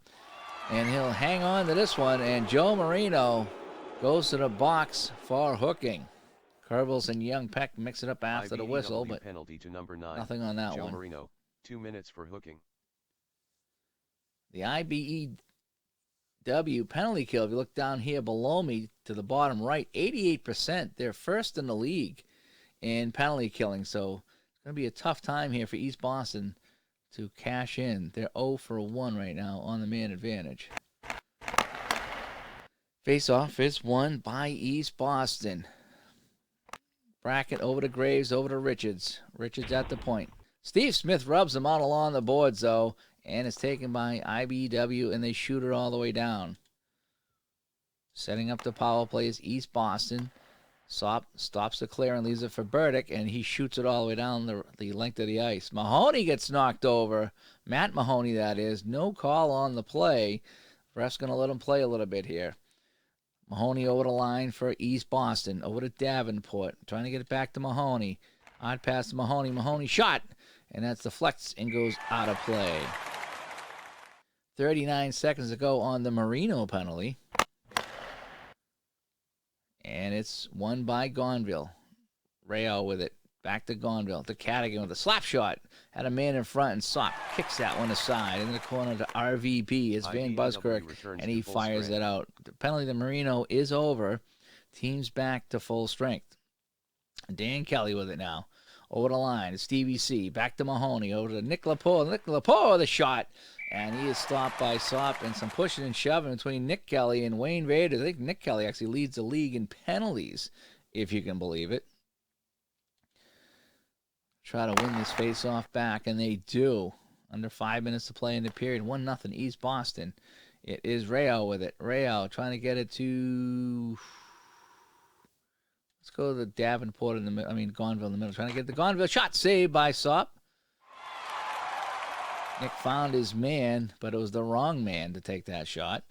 And he'll hang on to this one. And Joe Marino goes to the box for hooking. Kerbels and Young Peck mix it up after the whistle, but penalty to number 9, nothing on that Joe one. Marino, 2 minutes for hooking. The IBEW penalty kill, if you look down here below me to the bottom right, 88%. They're first in the league in penalty killing, so it's going to be a tough time here for East Boston to cash in. They're 0-for-1 right now on the man advantage. Face-off is won by East Boston. Brackett over to Graves, over to Richards. Richards at the point. Steve Smith rubs them out along the boards, though, and it's taken by IBEW, and they shoot it all the way down. Setting up the power play is East Boston. Sop stops the clear and leaves it for Burdick, and he shoots it all the way down the length of the ice. Mahoney gets knocked over. Matt Mahoney, that is. No call on the play. Ref's going to let him play a little bit here. Mahoney over the line for East Boston. Over to Davenport. Trying to get it back to Mahoney. Odd pass to Mahoney. Mahoney shot. And that's deflects and goes out of play. 39 seconds to go on the Marino penalty. And it's won by Gonville. Rayo with it. Back to Gonville. To Cadigan with a slap shot. Had a man in front, and Sop kicks that one aside. Into the corner to RVP. It's Van Buskirk, and he fires it out. The penalty to Marino is over. Team's back to full strength. Dan Kelly with it now. Over the line. It's Stevie C. Back to Mahoney. Over to Nick Laporte. Nick Laporte, the shot. And he is stopped by Sop, and some pushing and shoving between Nick Kelly and Wayne Vader. I think Nick Kelly actually leads the league in penalties, if you can believe it. Try to win this face-off back, and they do. Under 5 minutes to play in the period. 1-0 East Boston. It is Rayo with it. Rayo trying to get it to... Let's go to the Davenport in the middle. Gonville in the middle. Trying to get the Gonville shot. Saved by Sop. Nick found his man, but it was the wrong man to take that shot.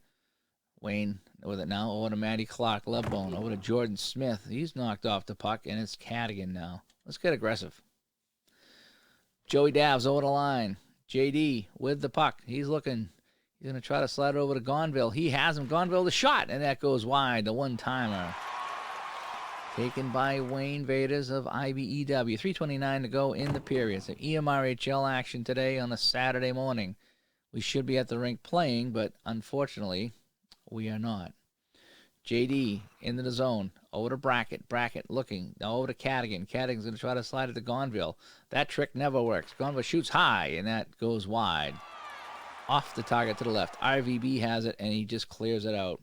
Wayne with it now. Over to Matty Clark. Left bone. Over to Jordan Smith. He's knocked off the puck, and it's Cadigan now. Let's get aggressive. Joey Davs over the line. JD with the puck. He's looking. He's going to try to slide it over to Gonville. He has him. Gonville the shot, and that goes wide. The one-timer. Taken by Wayne Vaders of IBEW. 3:29 to go in the period. So EMRHL action today on a Saturday morning. We should be at the rink playing, but unfortunately, we are not. JD into the zone. Over to Brackett. Brackett looking. Now over to Cadigan. Cadigan's going to try to slide it to Gonville. That trick never works. Gonville shoots high, and that goes wide. Off the target to the left. RVB has it, and he just clears it out.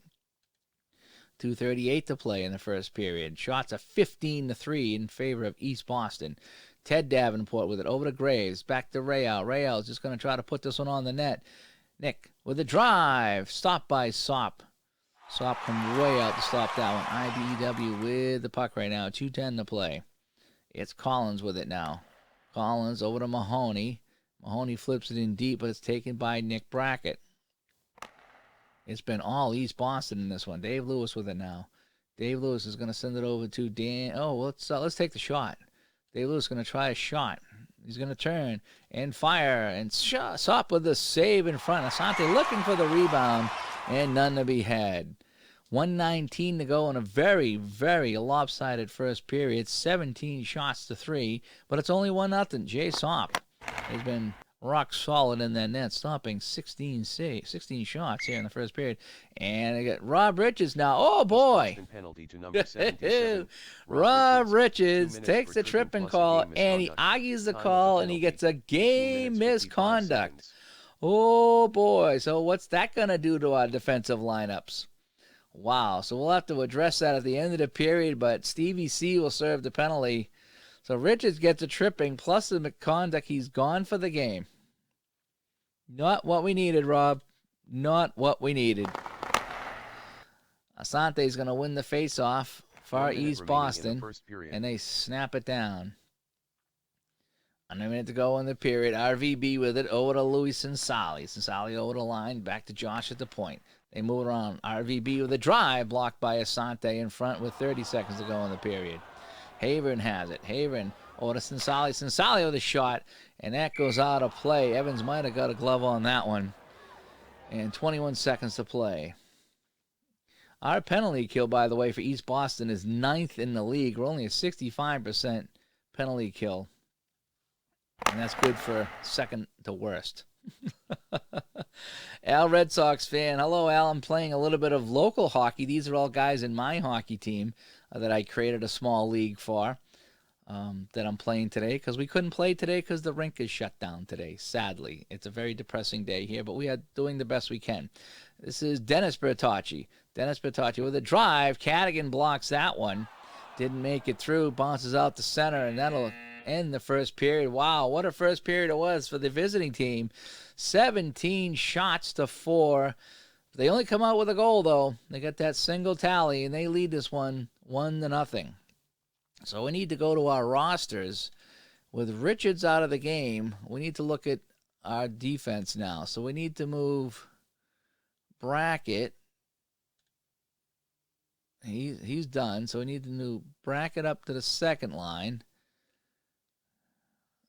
2:38 to play in the first period. Shots are 15-3 in favor of East Boston. Ted Davenport with it. Over to Graves. Back to Rayo. Rayo is just going to try to put this one on the net. Nick with a drive. Stopped by Sop. Sop come way out to stop that one. IBEW with the puck right now. 2:10 to play. It's Collins with it now. Collins over to Mahoney. Mahoney flips it in deep, but it's taken by Nick Brackett. It's been all East Boston in this one. Dave Lewis with it now. Dave Lewis is going to send it over to Dan. Oh, let's take the shot. Dave Lewis is going to try a shot. He's going to turn and fire. And Sop with the save in front. Asante looking for the rebound, and none to be had. 1:19 to go in a very, very lopsided first period. 17 shots to 3, but it's only 1-0. Jay Sop has been rock solid in that net, stopping 16 shots here in the first period. And they got Rob Richards now. Oh, boy. Penalty to number 77. Rob Richards takes the tripping call, and he argues the call, and he gets a game misconduct. Oh, boy. So what's that going to do to our defensive lineups? Wow. So we'll have to address that at the end of the period, but Stevie C will serve the penalty. So Richards gets a tripping, plus the misconduct. He's gone for the game. Not what we needed, Rob. Not what we needed. Asante's going to win the face-off for East Boston, and they snap it down. Under a minute to go in the period. RVB with it over to Louis Cinsali. Cinsali over the line, back to Josh at the point. They move around. RVB with a drive, blocked by Asante in front with 30 seconds to go in the period. Havern has it. Havern over to Cinsali. Cinsali with a shot, and that goes out of play. Evans might have got a glove on that one. And 21 seconds to play. Our penalty kill, by the way, for East Boston is 9th in the league. We're only a 65% penalty kill. And that's good for second to worst. Al, Red Sox fan. Hello, Al. I'm playing a little bit of local hockey. These are all guys in my hockey team that I created a small league for that I'm playing today, because we couldn't play today because the rink is shut down today, sadly. It's a very depressing day here, but we are doing the best we can. This is Dennis Bertocci. Dennis Bertocci with a drive. Cadigan blocks that one. Didn't make it through. Bounces out to center, and that'll end the first period. Wow, what a first period it was for the visiting team. 17 shots to 4. They only come out with a goal, though. They got that single tally, and they lead this one 1-0. So we need to go to our rosters. With Richards out of the game, we need to look at our defense now. So we need to move Brackett. He's done, so we need to move Brackett up to the second line.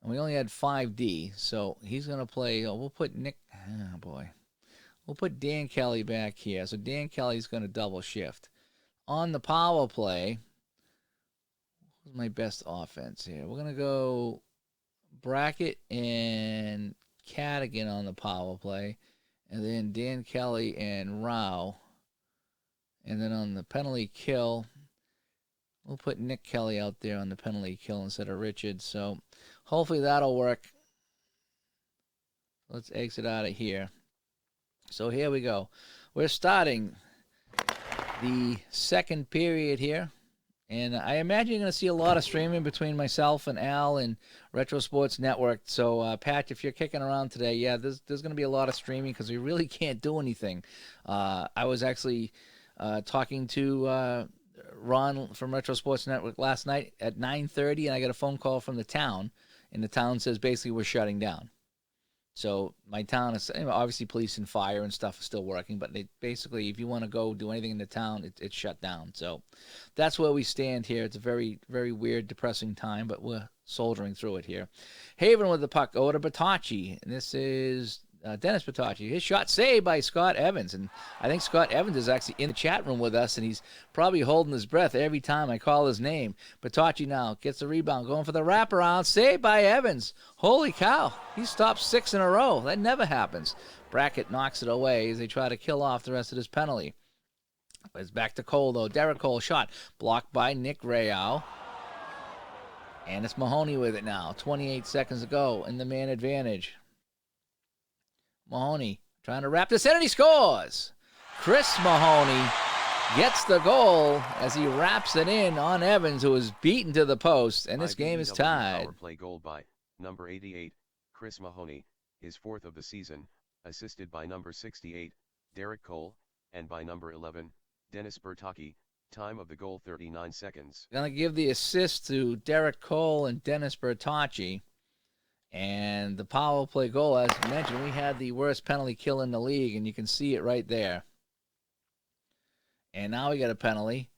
And we only had 5D, so he's going to play. We'll put Nick. Oh, boy. We'll put Dan Kelly back here. So Dan Kelly's going to double shift. on the power play, who's my best offense here? We're going to go Brackett and Cadigan on the power play, and then Dan Kelly and Rao. And then on the penalty kill, we'll put Nick Kelly out there on the penalty kill instead of Richard. So hopefully that'll work. Let's exit out of here. So here we go. We're starting the second period here. And I imagine you're going to see a lot of streaming between myself and Al and Retro Sports Network. So, Pat, if you're kicking around today, yeah, there's going to be a lot of streaming because we really can't do anything. I was actually talking to Ron from Retro Sports Network last night at 9:30, and I got a phone call from the town, and the town says basically we're shutting down. So my town is obviously police and fire and stuff is still working, but they basically, if you want to go do anything in the town, it's shut down. So that's where we stand here. It's a very, very weird, depressing time, but we're soldiering through it here. Haven with the puck over to Bertocci, and this is Dennis Bertocci. His shot saved by Scott Evans, and I think Scott Evans is actually in the chat room with us, and he's probably holding his breath every time I call his name. Bertocci now gets the rebound, going for the wraparound, saved by Evans. Holy cow, he stopped 6 in a row. That never happens. Brackett knocks it away as they try to kill off the rest of his penalty. It's back to Cole, though. Derek Cole shot blocked by Nick Rayau. And it's Mahoney with it now. 28 seconds to go in the man advantage. Mahoney trying to wrap this in, and he scores. Chris Mahoney gets the goal as he wraps it in on Evans, who was beaten to the post, and this game is tied. Power play goal by number 88, Chris Mahoney, his 4th of the season, assisted by number 68, Derek Cole, and by number 11, Dennis Bertocci. Time of the goal 39 seconds. Gonna give the assist to Derek Cole and Dennis Bertocci. And the power play goal, as mentioned, we had the worst penalty kill in the league, and you can see it right there. And now we got a penalty.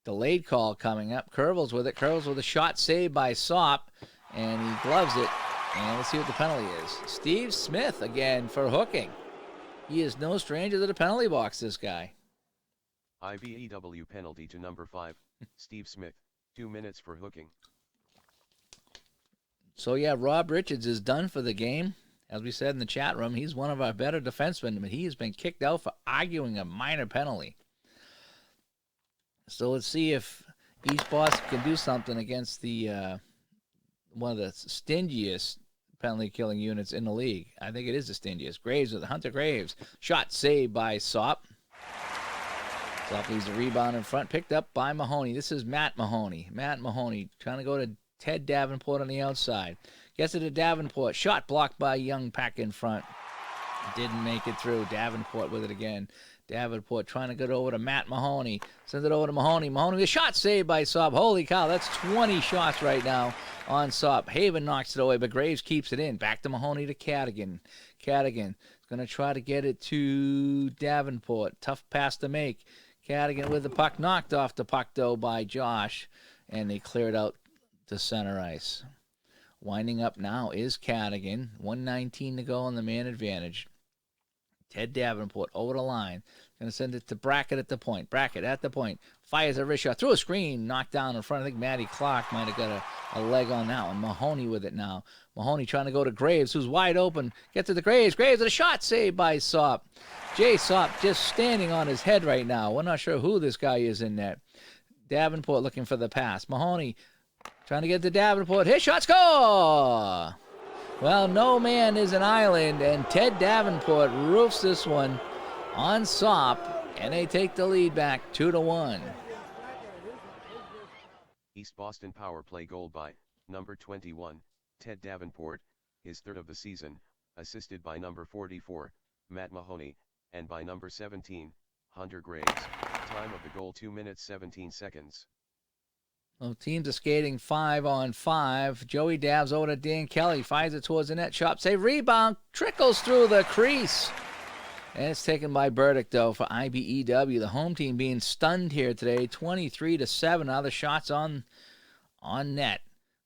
Delayed call coming up. Curvels with it. Curvels with a shot saved by Sop, and he gloves it. And let's see what the penalty is. Steve Smith again for hooking. He is no stranger to the penalty box, this guy. IBEW penalty to number 5, Steve Smith, 2 minutes for hooking. So, yeah, Rob Richards is done for the game. As we said in the chat room, he's one of our better defensemen, but he has been kicked out for arguing a minor penalty. So let's see if East Boston can do something against the one of the stingiest penalty-killing units in the league. I think it is the stingiest. Graves with Hunter Graves. Shot saved by Sop. Sop leaves the rebound in front, picked up by Mahoney. This is Matt Mahoney. Matt Mahoney trying to go to Ted Davenport on the outside. Gets it to Davenport. Shot blocked by Young Pack in front. Didn't make it through. Davenport with it again. Davenport trying to get over to Matt Mahoney. Sends it over to Mahoney. Mahoney with a shot saved by Sop. Holy cow, that's 20 shots right now on Sop. Haven knocks it away, but Graves keeps it in. Back to Mahoney to Cadigan. Cadigan is going to try to get it to Davenport. Tough pass to make. Cadigan with the puck, knocked off the puck, though, by Josh, and they clear it out to center ice. Winding up now is Cadigan. 1:19 to go on the man advantage. Ted Davenport over the line. Going to send it to Brackett at the point. Brackett at the point. Fires a wrist shot through a screen. Knocked down in front. I think Matty Clark might have got a leg on that one. Mahoney with it now. Mahoney trying to go to Graves, who's wide open. Gets to the Graves. Graves with a shot saved by Sop. Jay Sop just standing on his head right now. We're not sure who this guy is in net. Davenport looking for the pass. Mahoney trying to get to Davenport. His shot, score! Well, no man is an island, and Ted Davenport roofs this one on Sop, and they take the lead back 2-1. East Boston power play goal by number 21, Ted Davenport, his 3rd of the season, assisted by number 44, Matt Mahoney, and by number 17, Hunter Graves. Time of the goal 2 minutes 17 seconds. Well, teams are skating 5-on-5. Joey dabs over to Dan Kelly. Fires it towards the net. Shot save. Rebound. Trickles through the crease. And it's taken by Burdick, though, for IBEW. The home team being stunned here today. 23-7. Now the shots on net.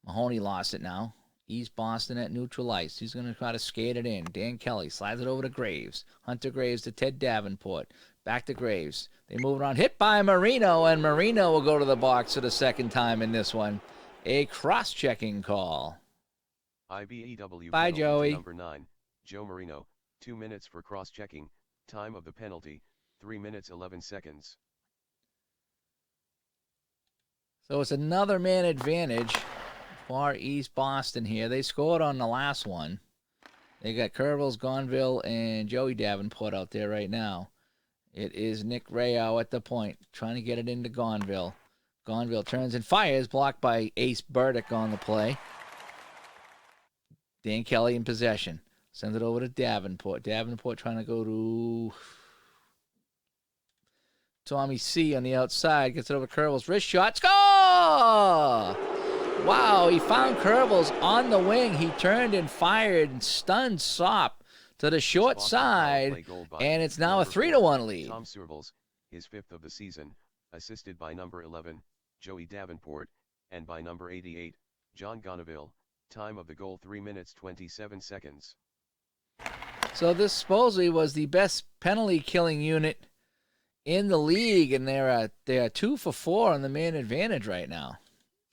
Mahoney lost it now. East Boston at neutral ice. He's going to try to skate it in. Dan Kelly slides it over to Graves. Hunter Graves to Ted Davenport. Back to Graves. They move around. Hit by Marino, and Marino will go to the box for the second time in this one. A cross-checking call. IBEW Bye, penalty Joey. to number 9, Joe Marino, 2 minutes for cross-checking, time of the penalty, 3 minutes 11 seconds. So it's another man advantage for East Boston here. They scored on the last one. They got Curvels, Gonville, and Joey Davenport out there right now. It is Nick Rayo at the point, trying to get it into Gonville. Gonville turns and fires, blocked by Ace Burdick on the play. Dan Kelly in possession. Sends it over to Davenport. Davenport trying to go to Tommy C on the outside. Gets it over Curvels. Wrist shot. Score! Wow, he found Curvels on the wing. He turned and fired and stunned Sop to the short side, and it's now a 3-1 lead. Tom Survels, his 5th of the season, assisted by number 11, Joey Davenport, and by number 88, John Gonville. Time of the goal 3 minutes 27 seconds. So this supposedly was the best penalty killing unit in the league, and they're 2 for 4 on the man advantage right now,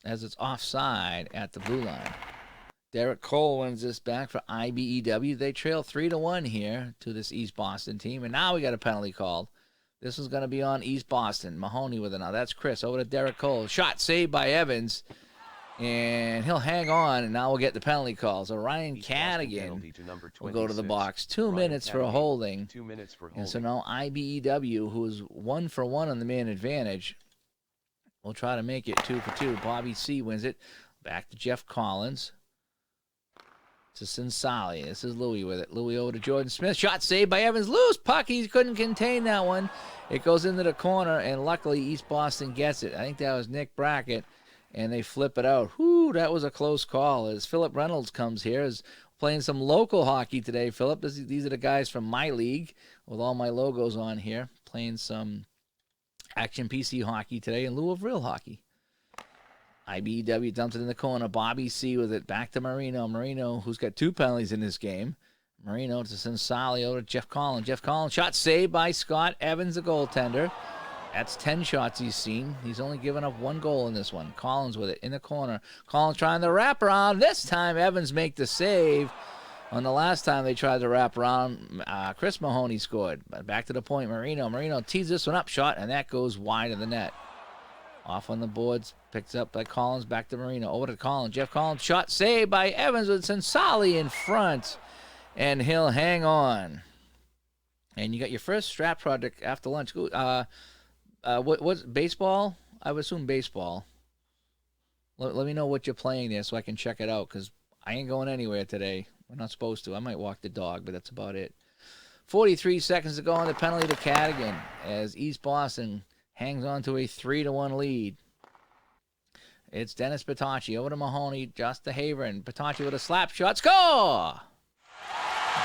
as it's offside at the blue line. Derek Cole wins this back for IBEW. They trail 3-1 here to this East Boston team, and now we got a penalty called. This is going to be on East Boston. Mahoney with it now. That's Chris over to Derek Cole. Shot saved by Evans, and he'll hang on, and now we'll get the penalty call. So Ryan Cadigan will go to the box. 2 minutes for a holding. 2 minutes for holding. And so now IBEW, who is 1 for 1 on the man advantage, will try to make it 2 for 2. Bobby C wins it. Back to Jeff Collins. To Sinsali. This is Louis with it. Louis over to Jordan Smith. Shot saved by Evans. Loose puck. He couldn't contain that one. It goes into the corner, and luckily East Boston gets it. I think that was Nick Brackett, and they flip it out. Whew, that was a close call. As Philip Reynolds comes here, is playing some local hockey today. Philip, these are the guys from my league with all my logos on here, playing some Action PC hockey today in lieu of real hockey. IBEW dumps it in the corner. Bobby C with it. Back to Marino. Marino, who's got 2 penalties in this game. Marino to Sinsali over to Jeff Collins. Jeff Collins, shot saved by Scott Evans, the goaltender. That's 10 shots he's seen. He's only given up 1 goal in this one. Collins with it in the corner. Collins trying to wrap around. This time Evans make the save. On the last time they tried to wrap around, Chris Mahoney scored. But back to the point, Marino. Marino tees this one up, shot, and that goes wide of the net. Off on the boards, picked up by Collins, back to Marino, over to Collins. Jeff Collins, shot saved by Evans with Sinsali in front, and he'll hang on. And you got your first strap project after lunch. What's baseball? I would assume baseball. Let me know what you're playing there so I can check it out, because I ain't going anywhere today. We're not supposed to. I might walk the dog, but that's about it. 43 seconds to go on the penalty to Cadigan as East Boston hangs on to a 3-1 lead. It's Dennis Patacci over to Mahoney, just to Havern. Patacci with a slap shot. Score!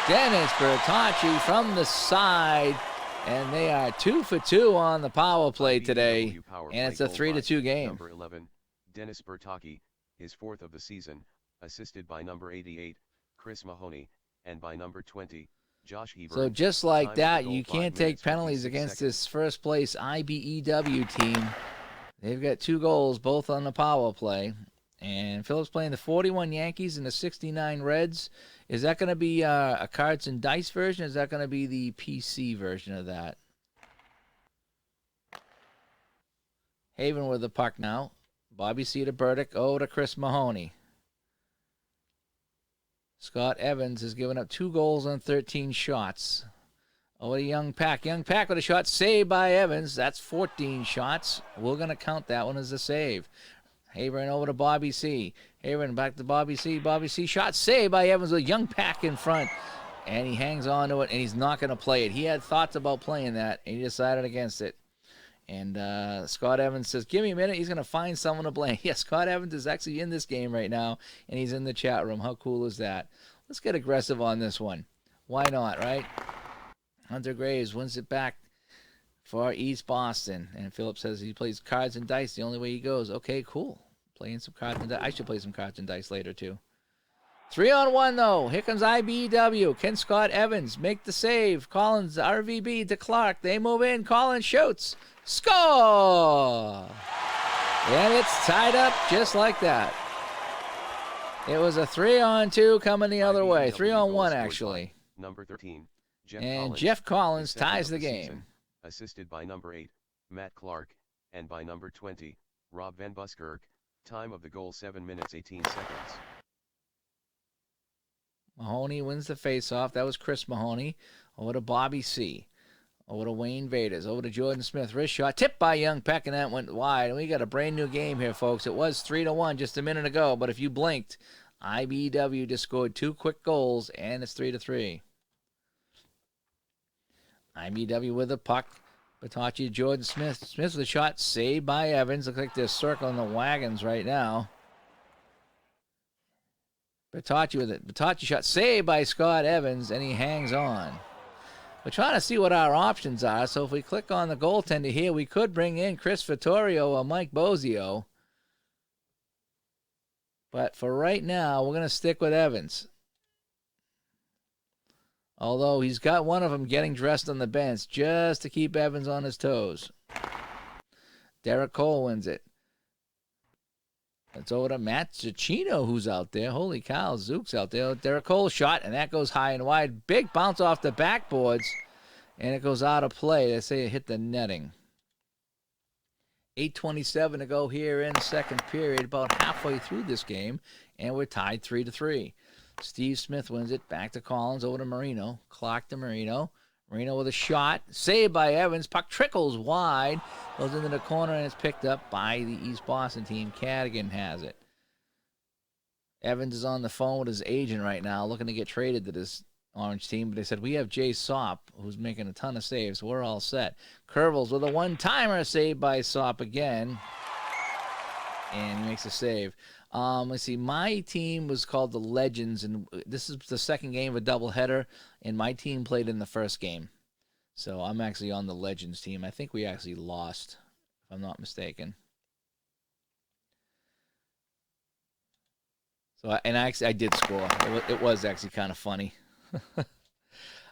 Dennis Patacci from the side, and they are 2 for 2 on the power play today, and it's a 3-2 game. Number 11, Dennis Bertocchi, his 4th of the season, assisted by number 88, Chris Mahoney, and by number 20, Josh Heber. So just like that, you can't take penalties against this first place IBEW team. They've got 2 goals, both on the power play. And Phillips playing the 41 Yankees and the 69 Reds. Is that going to be a cards and dice version? Or is that going to be the PC version of that? Haven with the puck now. Bobby C to Burdick. Oh, to Chris Mahoney. Scott Evans has given up 2 goals on 13 shots. Oh, a Young Pack. Young Pack with a shot saved by Evans. That's 14 shots. We're going to count that one as a save. Havern over to Bobby C. Havern back to Bobby C. Bobby C. Shot saved by Evans with Young Pack in front. And he hangs on to it, and he's not going to play it. He had thoughts about playing that, and he decided against it. And Scott Evans says, give me a minute. He's going to find someone to blame. Yeah, Scott Evans is actually in this game right now, and he's in the chat room. How cool is that? Let's get aggressive on this one. Why not, right? Hunter Graves wins it back for East Boston. And Phillips says he plays cards and dice the only way he goes. Okay, cool. Playing some cards and dice. I should play some cards and dice later, too. 3-on-1, though. Here comes IBEW. Can Scott Evans make the save? Collins, RVB to Clark. They move in. Collins shoots. Score! And it's tied up just like that. It was a 3-on-2 coming the other way. 3-on-1, actually. Number 13, Jeff Collins ties the game. Season, assisted by number 8, Matt Clark, and by number 20, Rob Van Buskirk. Time of the goal 7 minutes 18 seconds. Mahoney wins the faceoff. That was Chris Mahoney. Over to Bobby C. Over to Wayne Vaders. Over to Jordan Smith. Wrist shot. Tipped by Young Peck, and that went wide. And we got a brand new game here, folks. It was 3-1 just a minute ago, but if you blinked, IBEW just scored 2 quick goals, and it's 3-3. IBEW with the puck. Bertocci to Jordan Smith. Smith with a shot. Saved by Evans. Looks like they're circling the wagons right now. Bertocci with it. Bertocci shot saved by Scott Evans, and he hangs on. We're trying to see what our options are, so if we click on the goaltender here, we could bring in Chris Vittorio or Mike Bozio. But for right now, we're going to stick with Evans. Although he's got one of them getting dressed on the bench just to keep Evans on his toes. Derek Cole wins it. It's over to Matt Giacchino, who's out there. Holy cow, Zook's out there. Derek Cole shot, and that goes high and wide. Big bounce off the backboards, and it goes out of play. They say it hit the netting. 8:27 to go here in the second period, about halfway through this game, and we're tied 3-3. Steve Smith wins it. Back to Collins, over to Marino. Clark to Marino. Marino with a shot. Saved by Evans. Puck trickles wide. Goes into the corner, and it's picked up by the East Boston team. Cadigan has it. Evans is on the phone with his agent right now, looking to get traded to this Orange team. But they said, we have Jay Sopp, who's making a ton of saves. So we're all set. Curvels with a one-timer, saved by Sopp again. And he makes a save. Let's see. My team was called the Legends, and this is the second game of a doubleheader, and my team played in the first game. So I'm actually on the Legends team. I think we actually lost, if I'm not mistaken. So, I did score. It was actually kind of funny.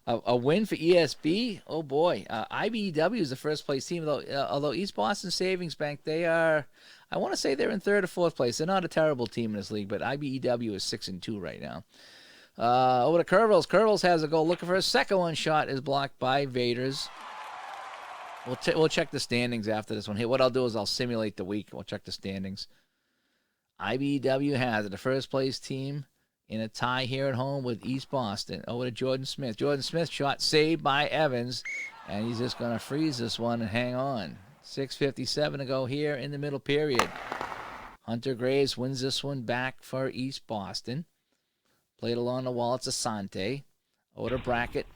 A win for ESB? Oh, boy. IBEW is the first place team, although East Boston Savings Bank, they are, I want to say they're in 3rd or 4th place. They're not a terrible team in this league, but IBEW is 6-2 right now. Over to Curvels. Curvels has a goal. Looking for a second one. Shot is blocked by Vaders. We'll check the standings after this one here. What I'll do is I'll simulate the week. We'll check the standings. IBEW has it. The first place team in a tie here at home with East Boston. Over to Jordan Smith. Jordan Smith shot saved by Evans, and he's just going to freeze this one and hang on. 6:57 to go here in the middle period. Hunter Graves wins this one back for East Boston. Played along the wall. It's Asante. Over to Brackett.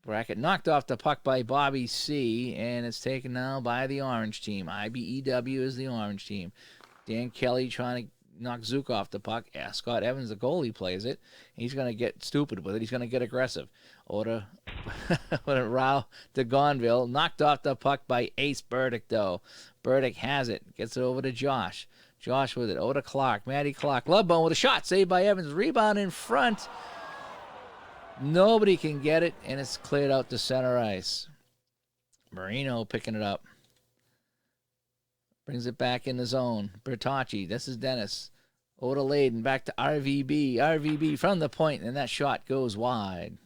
Brackett knocked off the puck by Bobby C., and it's taken now by the Orange team. IBEW is the Orange team. Dan Kelly trying to knock Zook off the puck. Yeah, Scott Evans, the goalie, plays it. He's going to get stupid with it. He's going to get aggressive. Or to Rao to Gonville. Knocked off the puck by Ace Burdick, though. Burdick has it. Gets it over to Josh. Josh with it. Over to Clark. Matty Clark. Lovebone with a shot. Saved by Evans. Rebound in front. Nobody can get it, and it's cleared out to center ice. Marino picking it up. Brings it back in the zone. Bertocci. This is Dennis. Over to Layden. Back to RVB. RVB from the point, and that shot goes wide.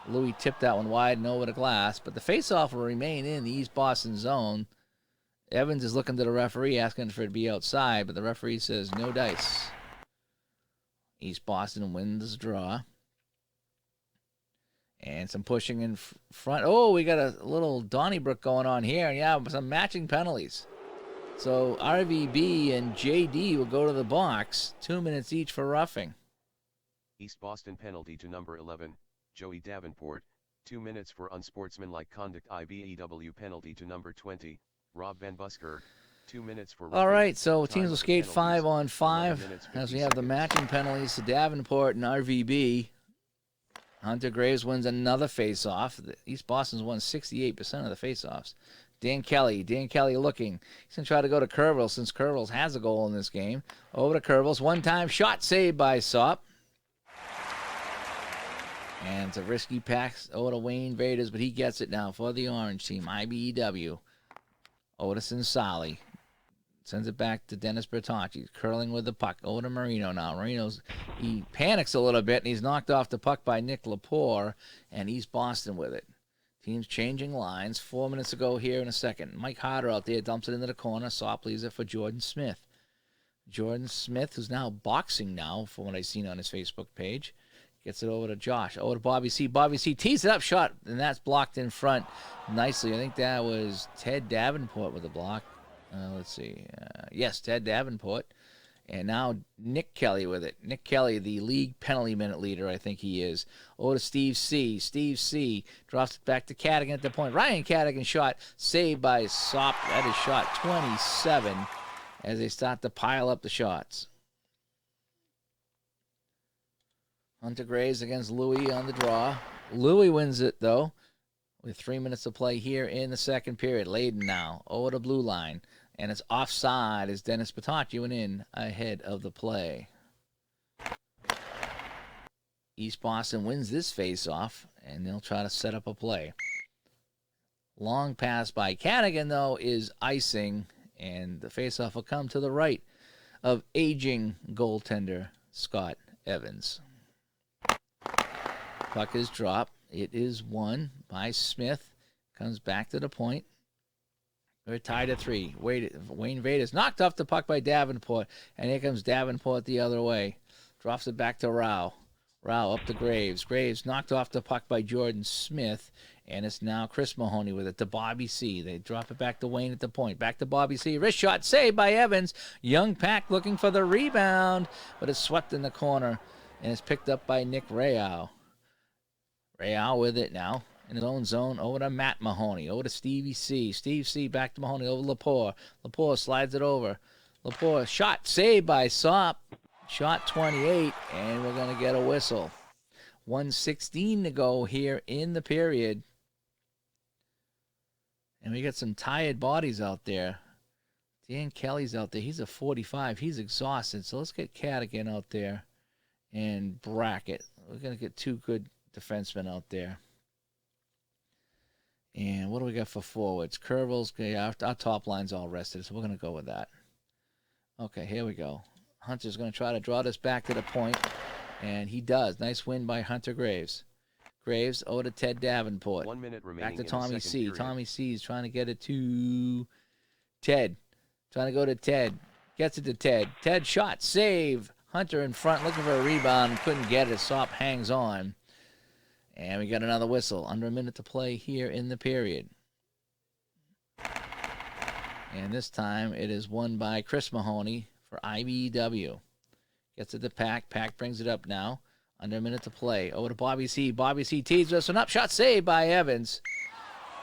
Louis tipped that one wide and over the glass, but the faceoff will remain in the East Boston zone. Evans is looking to the referee, asking for it to be outside, but the referee says no dice. East Boston wins the draw. And some pushing in front. Oh, we got a little Donnybrook going on here. And yeah, some matching penalties. So RVB and JD will go to the box. 2 minutes each for roughing. East Boston penalty to number 11, Joey Davenport. 2 minutes for unsportsmanlike conduct. IBEW penalty to number 20, Rob Van Buskirk. 2 minutes for roughing. All right, so teams will skate 5-on-5 as we have the matching penalties to Davenport and RVB. Hunter Graves wins another face-off. East Boston's won 68% of the face-offs. Dan Kelly looking. He's going to try to go to Curvels since Curvels has a goal in this game. Over to Curvels. One-time shot saved by Sopp. And it's a risky pass over to Wayne Vaders, but he gets it now for the orange team, IBEW. Odison Solly sends it back to Dennis Bertocci, curling with the puck. Over to Marino now. He panics a little bit, and he's knocked off the puck by Nick Lepore, and East Boston with it. Teams changing lines. 4 minutes to go here in a second. Mike Harder out there dumps it into the corner. Soft leaves it for Jordan Smith. Jordan Smith, who's now boxing now, from what I've seen on his Facebook page, gets it over to Josh. Over to Bobby C. Bobby C. tees it up, shot, and that's blocked in front nicely. I think that was Ted Davenport with the block. Let's see. Yes, Ted Davenport. And now Nick Kelly with it. Nick Kelly, the league penalty minute leader, I think he is. Over to Steve C. Steve C. drops it back to Cadigan at the point. Ryan Cadigan shot, saved by Sop. That is shot 27 as they start to pile up the shots. Hunter Graves against Louis on the draw. Louis wins it, though, with 3 minutes to play here in the second period. Layden now over the blue line. And it's offside as Dennis Bertocci went in ahead of the play. East Boston wins this face-off, and they'll try to set up a play. Long pass by Cadigan, though, is icing, and the face-off will come to the right of aging goaltender Scott Evans. Puck is dropped. It is won by Smith. Comes back to the point. We're tied at 3. Wayne Vaders knocked off the puck by Davenport, and here comes Davenport the other way. Drops it back to Rao. Rao up to Graves. Graves knocked off the puck by Jordan Smith, and it's now Chris Mahoney with it to Bobby C. They drop it back to Wayne at the point. Back to Bobby C. Wrist shot saved by Evans. Young Pack looking for the rebound, but it's swept in the corner, and it's picked up by Nick Rao. Rao with it now. In his own zone, over to Matt Mahoney, over to Stevie C. Steve C. back to Mahoney, over Lepore. Lepore slides it over. Lepore shot, saved by Sop. Shot 28, and we're going to get a whistle. 1:16 to go here in the period. And we got some tired bodies out there. Dan Kelly's out there. He's a 45. He's exhausted. So let's get Cadigan out there and Brackett. We're going to get two good defensemen out there. And what do we got for forwards? Curvels, our top line's all rested, so we're going to go with that. Okay, here we go. Hunter's going to try to draw this back to the point, and he does. Nice win by Hunter Graves. Graves over to Ted Davenport. 1 minute remaining. Back to Tommy C. Period. Tommy C is trying to get it to Ted. Trying to go to Ted. Gets it to Ted. Ted shot, save. Hunter in front, looking for a rebound. Couldn't get it. Sop hangs on. And we got another whistle. Under a minute to play here in the period. And this time it is won by Chris Mahoney for IBEW. Gets it to Pack. Pack brings it up now. Under a minute to play. Over to Bobby C. Bobby C. tees this one up. Shot saved by Evans.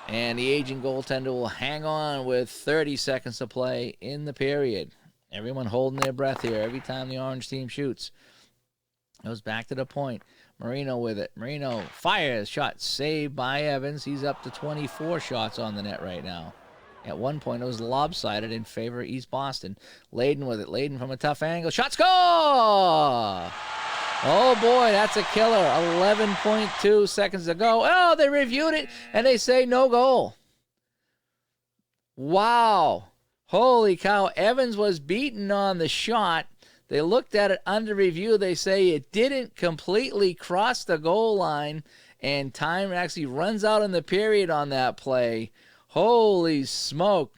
And the aging goaltender will hang on with 30 seconds to play in the period. Everyone holding their breath here every time the orange team shoots. Goes back to the point. Marino with it. Marino fires. Shot saved by Evans. He's up to 24 shots on the net right now. At one point, it was lopsided in favor of East Boston. Layden with it. Layden from a tough angle. Shot score! Oh, boy, that's a killer. 11.2 seconds to go. Oh, they reviewed it, and they say no goal. Wow. Holy cow. Evans was beaten on the shot. They looked at it under review. They say it didn't completely cross the goal line, and time actually runs out in the period on that play. Holy smoke.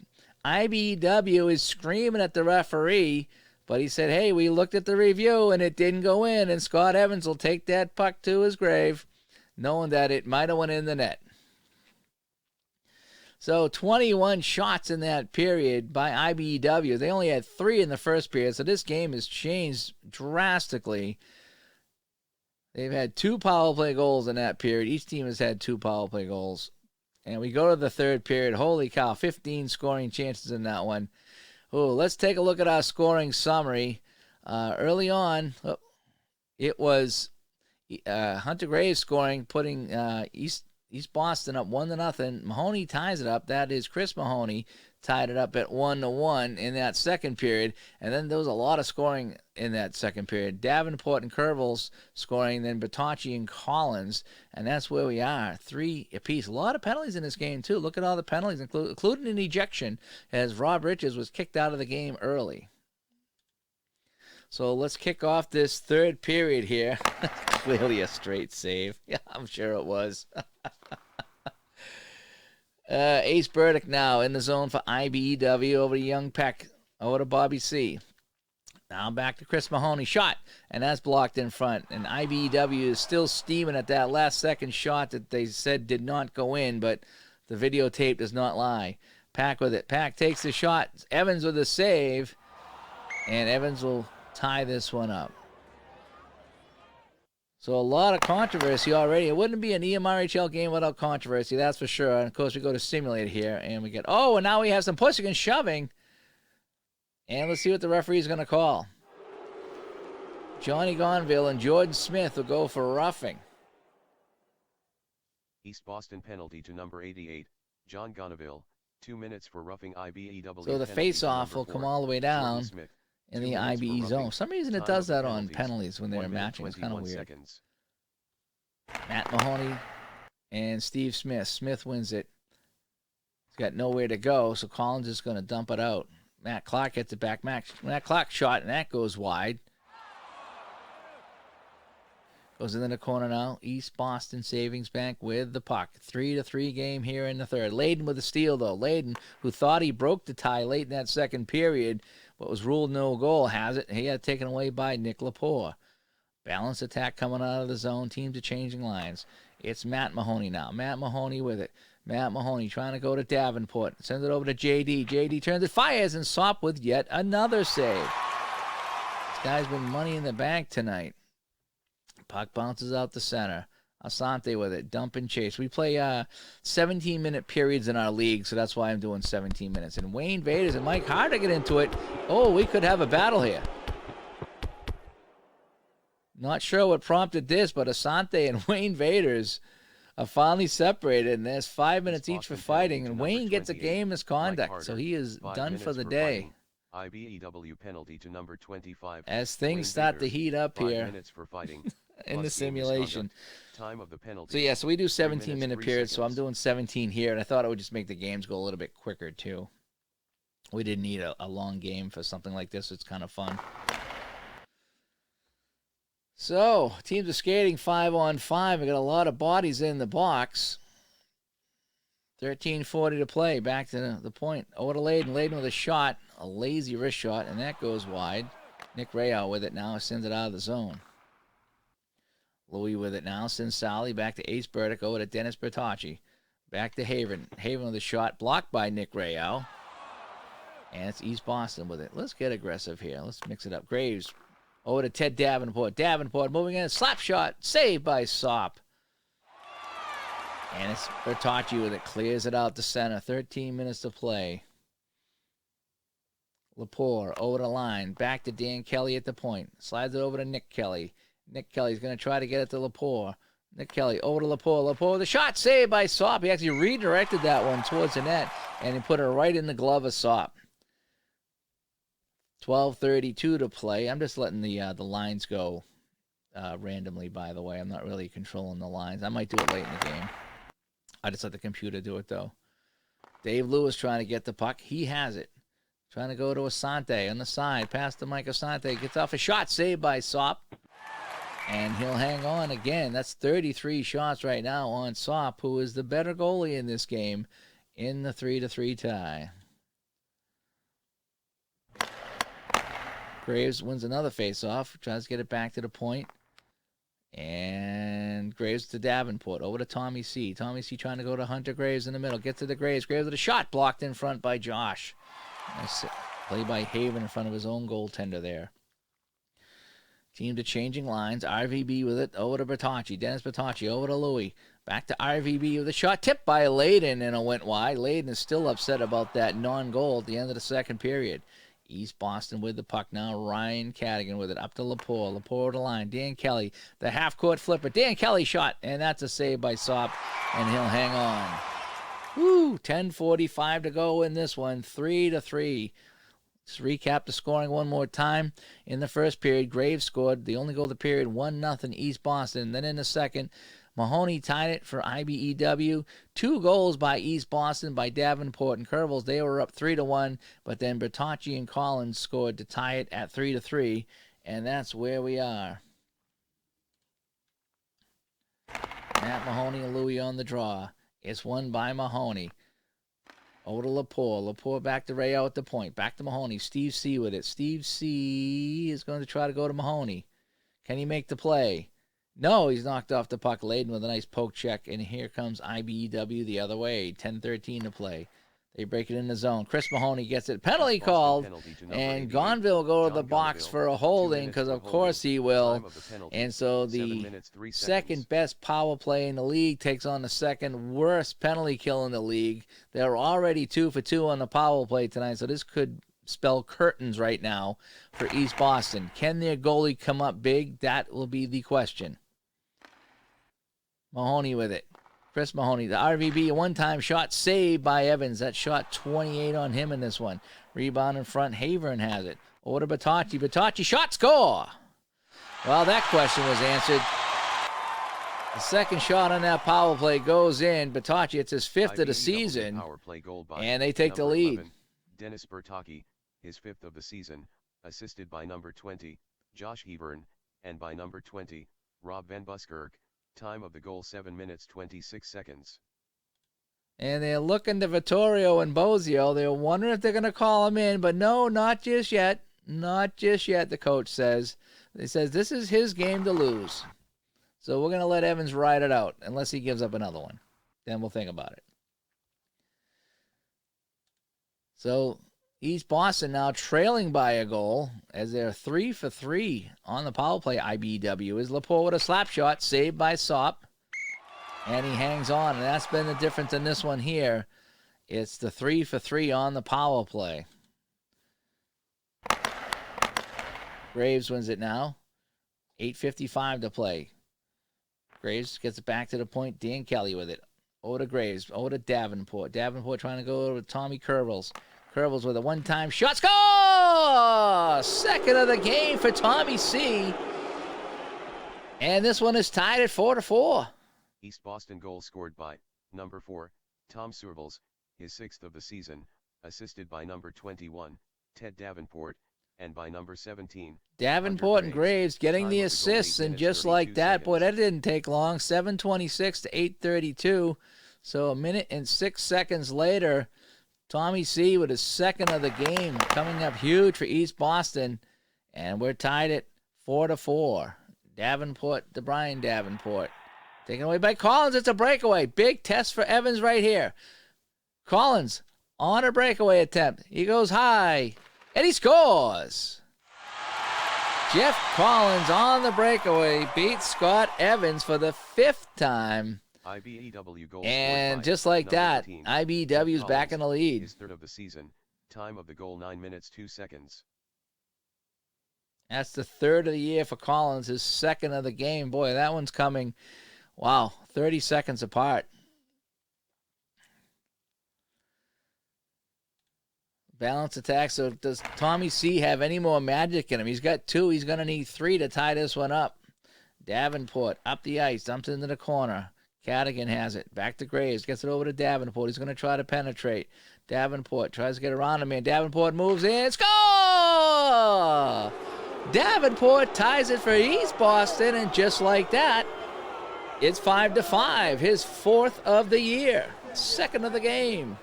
IBEW is screaming at the referee, but he said, hey, we looked at the review, and it didn't go in, and Scott Evans will take that puck to his grave, knowing that it might have went in the net. So 21 shots in that period by IBEW. They only had 3 in the first period, so this game has changed drastically. They've had 2 power play goals in that period. Each team has had 2 power play goals. And we go to the third period. Holy cow, 15 scoring chances in that one. Oh, let's take a look at our scoring summary. Early on, it was Hunter Graves scoring, putting East Boston up 1-0. Mahoney ties it up. That is Chris Mahoney. tied it up at 1-1 in that second period. And then there was a lot of scoring in that second period. Davenport and Kervils scoring, then Bertocci and Collins. And that's where we are, 3 apiece. A lot of penalties in this game, too. Look at all the penalties, including an ejection, as Rob Richards was kicked out of the game early. So let's kick off this third period here. Clearly a straight save. Yeah, I'm sure it was. Ace Burdick now in the zone for IBEW over to Young Peck. Over to Bobby C. Now back to Chris Mahoney. Shot, and that's blocked in front. And IBEW is still steaming at that last second shot that they said did not go in, but the videotape does not lie. Pack with it. Pack takes the shot. Evans with a save, and Evans will tie this one up. So a lot of controversy already. It wouldn't be an EMRHL game without controversy, that's for sure. And of course, we go to simulate here, and we get, and now we have some pushing and shoving. And let's see what the referee is going to call. Johnny Gonville and Jordan Smith will go for roughing. East Boston penalty to number 88, John Gonville, 2 minutes for roughing IBEW. So the face-off will come all the way down in the IBE zone. For some reason it does that on penalties when they're matching. It's kind of weird. Seconds. Matt Mahoney and Steve Smith. Smith wins it. He's got nowhere to go, so Collins is going to dump it out. Matt Clark gets it back. Matt Clark shot, and that goes wide. Goes in the corner now. East Boston Savings Bank with the puck. 3-3 game here in the third. Layden with the steal, though. Layden, who thought he broke the tie late in that second period, but was ruled no goal, has it. He got it taken away by Nick Lepore. Balanced attack coming out of the zone. Teams are changing lines. It's Matt Mahoney now. Matt Mahoney with it. Matt Mahoney trying to go to Davenport. Sends it over to JD. JD turns it, fires, and Sop with yet another save. This guy's been money in the bank tonight. Puck bounces out the center. Asante with it. Dump and chase. We play 17-minute periods in our league, so that's why I'm doing 17 minutes. And Wayne Vaders and Mike Hard to get into it. Oh, we could have a battle here. Not sure what prompted this, but Asante and Wayne Vaders are finally separated, and there's 5 minutes each for fighting, and Wayne gets a game misconduct, so he is done for the day. IBEW penalty to number 25. As things start to heat up here minutes for fighting, in the simulation. Time of the penalty. So yeah, so we do 17-minute periods, so I'm doing 17 here, and I thought it would just make the games go a little bit quicker too. We didn't need a long game for something like this. It's kind of fun. So, teams are skating 5-on-5. We got a lot of bodies in the box. 13:40 to play. Back to the point. Over to Layden. Layden with a shot. A lazy wrist shot, and that goes wide. Nick Rayau with it now. Sends it out of the zone. Louis with it now. Sends Sally back to Ace Burdick. Over to Dennis Bertocci. Back to Haven. Haven with a shot. Blocked by Nick Rayau. And it's East Boston with it. Let's get aggressive here. Let's mix it up. Graves. Over to Ted Davenport. Davenport moving in. Slap shot. Saved by Sop. And it's Bertocci with it. Clears it out to center. 13 minutes to play. Lepore over the line. Back to Dan Kelly at the point. Slides it over to Nick Kelly. Nick Kelly's going to try to get it to Lepore. Nick Kelly over to Lepore. Lepore, the shot saved by Sop. He actually redirected that one towards the net, and he put it right in the glove of Sop. 12:32 to play. I'm just letting the lines go randomly, by the way. I'm not really controlling the lines. I might do it late in the game. I just let the computer do it, though. Dave Lewis trying to get the puck. He has it. Trying to go to Asante on the side. Pass to Mike Asante. Gets off a shot. Saved by Sop. And he'll hang on again. That's 33 shots right now on Sop, who is the better goalie in this game in the 3-3 tie. Graves wins another face-off. Tries to get it back to the point. And Graves to Davenport. Over to Tommy C. Tommy C trying to go to Hunter Graves in the middle. Gets to the Graves. Graves with a shot blocked in front by Josh. Nice play by Haven in front of his own goaltender there. Team to changing lines. RVB with it. Over to Bertocci. Dennis Bertocci over to Louis. Back to RVB with a shot. Tipped by Layden, and it went wide. Layden is still upset about that non-goal at the end of the second period. East Boston with the puck now. Ryan Cadigan with it up to Lepore. Lepore to the line. Dan Kelly, the half-court flipper. Dan Kelly shot, and that's a save by Sop, and he'll hang on. 10:45 to go in this one. 3-3. Let's recap the scoring one more time. In the first period, Graves scored the only goal of the period, 1-0 East Boston. Then in the second, Mahoney tied it for IBEW. 2 goals by East Boston by Davenport and Curvels. They were up 3-1, but then Bertocci and Collins scored to tie it at 3-3, and that's where we are. Matt Mahoney and Louie on the draw. It's won by Mahoney. Over to Lepore. Lepore back to Rayo at the point. Back to Mahoney. Steve C with it. Steve C is going to try to go to Mahoney. Can he make the play? No, he's knocked off the puck. Layden with a nice poke check. And here comes IBEW the other way. 10:13 to play. They break it in the zone. Chris Mahoney gets it. Penalty called. And Gonville will go to the box for a holding because, of course, he will. And so the second best power play in the league takes on the second worst penalty kill in the league. They're already 2 for 2 on the power play tonight, so this could spell curtains right now for East Boston. Can their goalie come up big? That will be the question. Mahoney with it. Chris Mahoney, the RVB, a one-time shot saved by Evans. That shot 28 on him in this one. Rebound in front. Havern has it. Over to Bertocci. Bertocci, shot, score! Well, that question was answered. The second shot on that power play goes in. Bertocci, it's his 5th of the season, and they take the lead. 11, Dennis Bertocci, his 5th of the season, assisted by number 20, Josh Havern, and by number 20, Rob Van Buskirk. Time of the goal 7 minutes 26 seconds. And they're looking to Vittorio and Bozio. They're wondering if they're going to call him in, but no, not just yet. Not just yet, the coach says. He says this is his game to lose. So we're going to let Evans ride it out unless he gives up another one. Then we'll think about it. So East Boston now trailing by a goal as they're 3 for 3 on the power play. IBEW is Lepore with a slap shot saved by Sop, and he hangs on, and that's been the difference in this one here. It's the 3 for 3 on the power play. Graves wins it now. 8:55 to play. Graves gets it back to the point. Dan Kelly with it. Over to Graves. Over to Davenport. Davenport trying to go over to Tommy Curvels. Curvels with a one-time shot. Score! Second of the game for Tommy C. And this one is tied at 4-4. East Boston goal scored by number 4, Tom Survels, his 6th of the season, assisted by number 21, Ted Davenport, and by number 17. Davenport and Graves getting the assists, and just like that, boy, that didn't take long. 7:26 to 8:32. So a minute and 6 seconds later, Tommy C with his 2nd of the game, coming up huge for East Boston, and we're tied at 4-4. Davenport to Brian Davenport. Taken away by Collins, it's a breakaway. Big test for Evans right here. Collins on a breakaway attempt. He goes high, and he scores. Jeff Collins on the breakaway beats Scott Evans for the 5th time. IBEW goal and just like that, 13, IBEW's back in the lead. His 3rd of the season. Time of the goal 9 minutes 2 seconds. That's the 3rd of the year for Collins, his 2nd of the game. Boy, that one's coming, wow, 30 seconds apart. Balance attack. So does Tommy C have any more magic in him? He's got 2. He's going to need 3 to tie this one up. Davenport up the ice, dumps it into the corner. Cadigan has it. Back to Graves. Gets it over to Davenport. He's going to try to penetrate. Davenport tries to get around him, and Davenport moves in. Score! Davenport ties it for East Boston, and just like that, it's 5-5. His 4th of the year. 2nd of the game.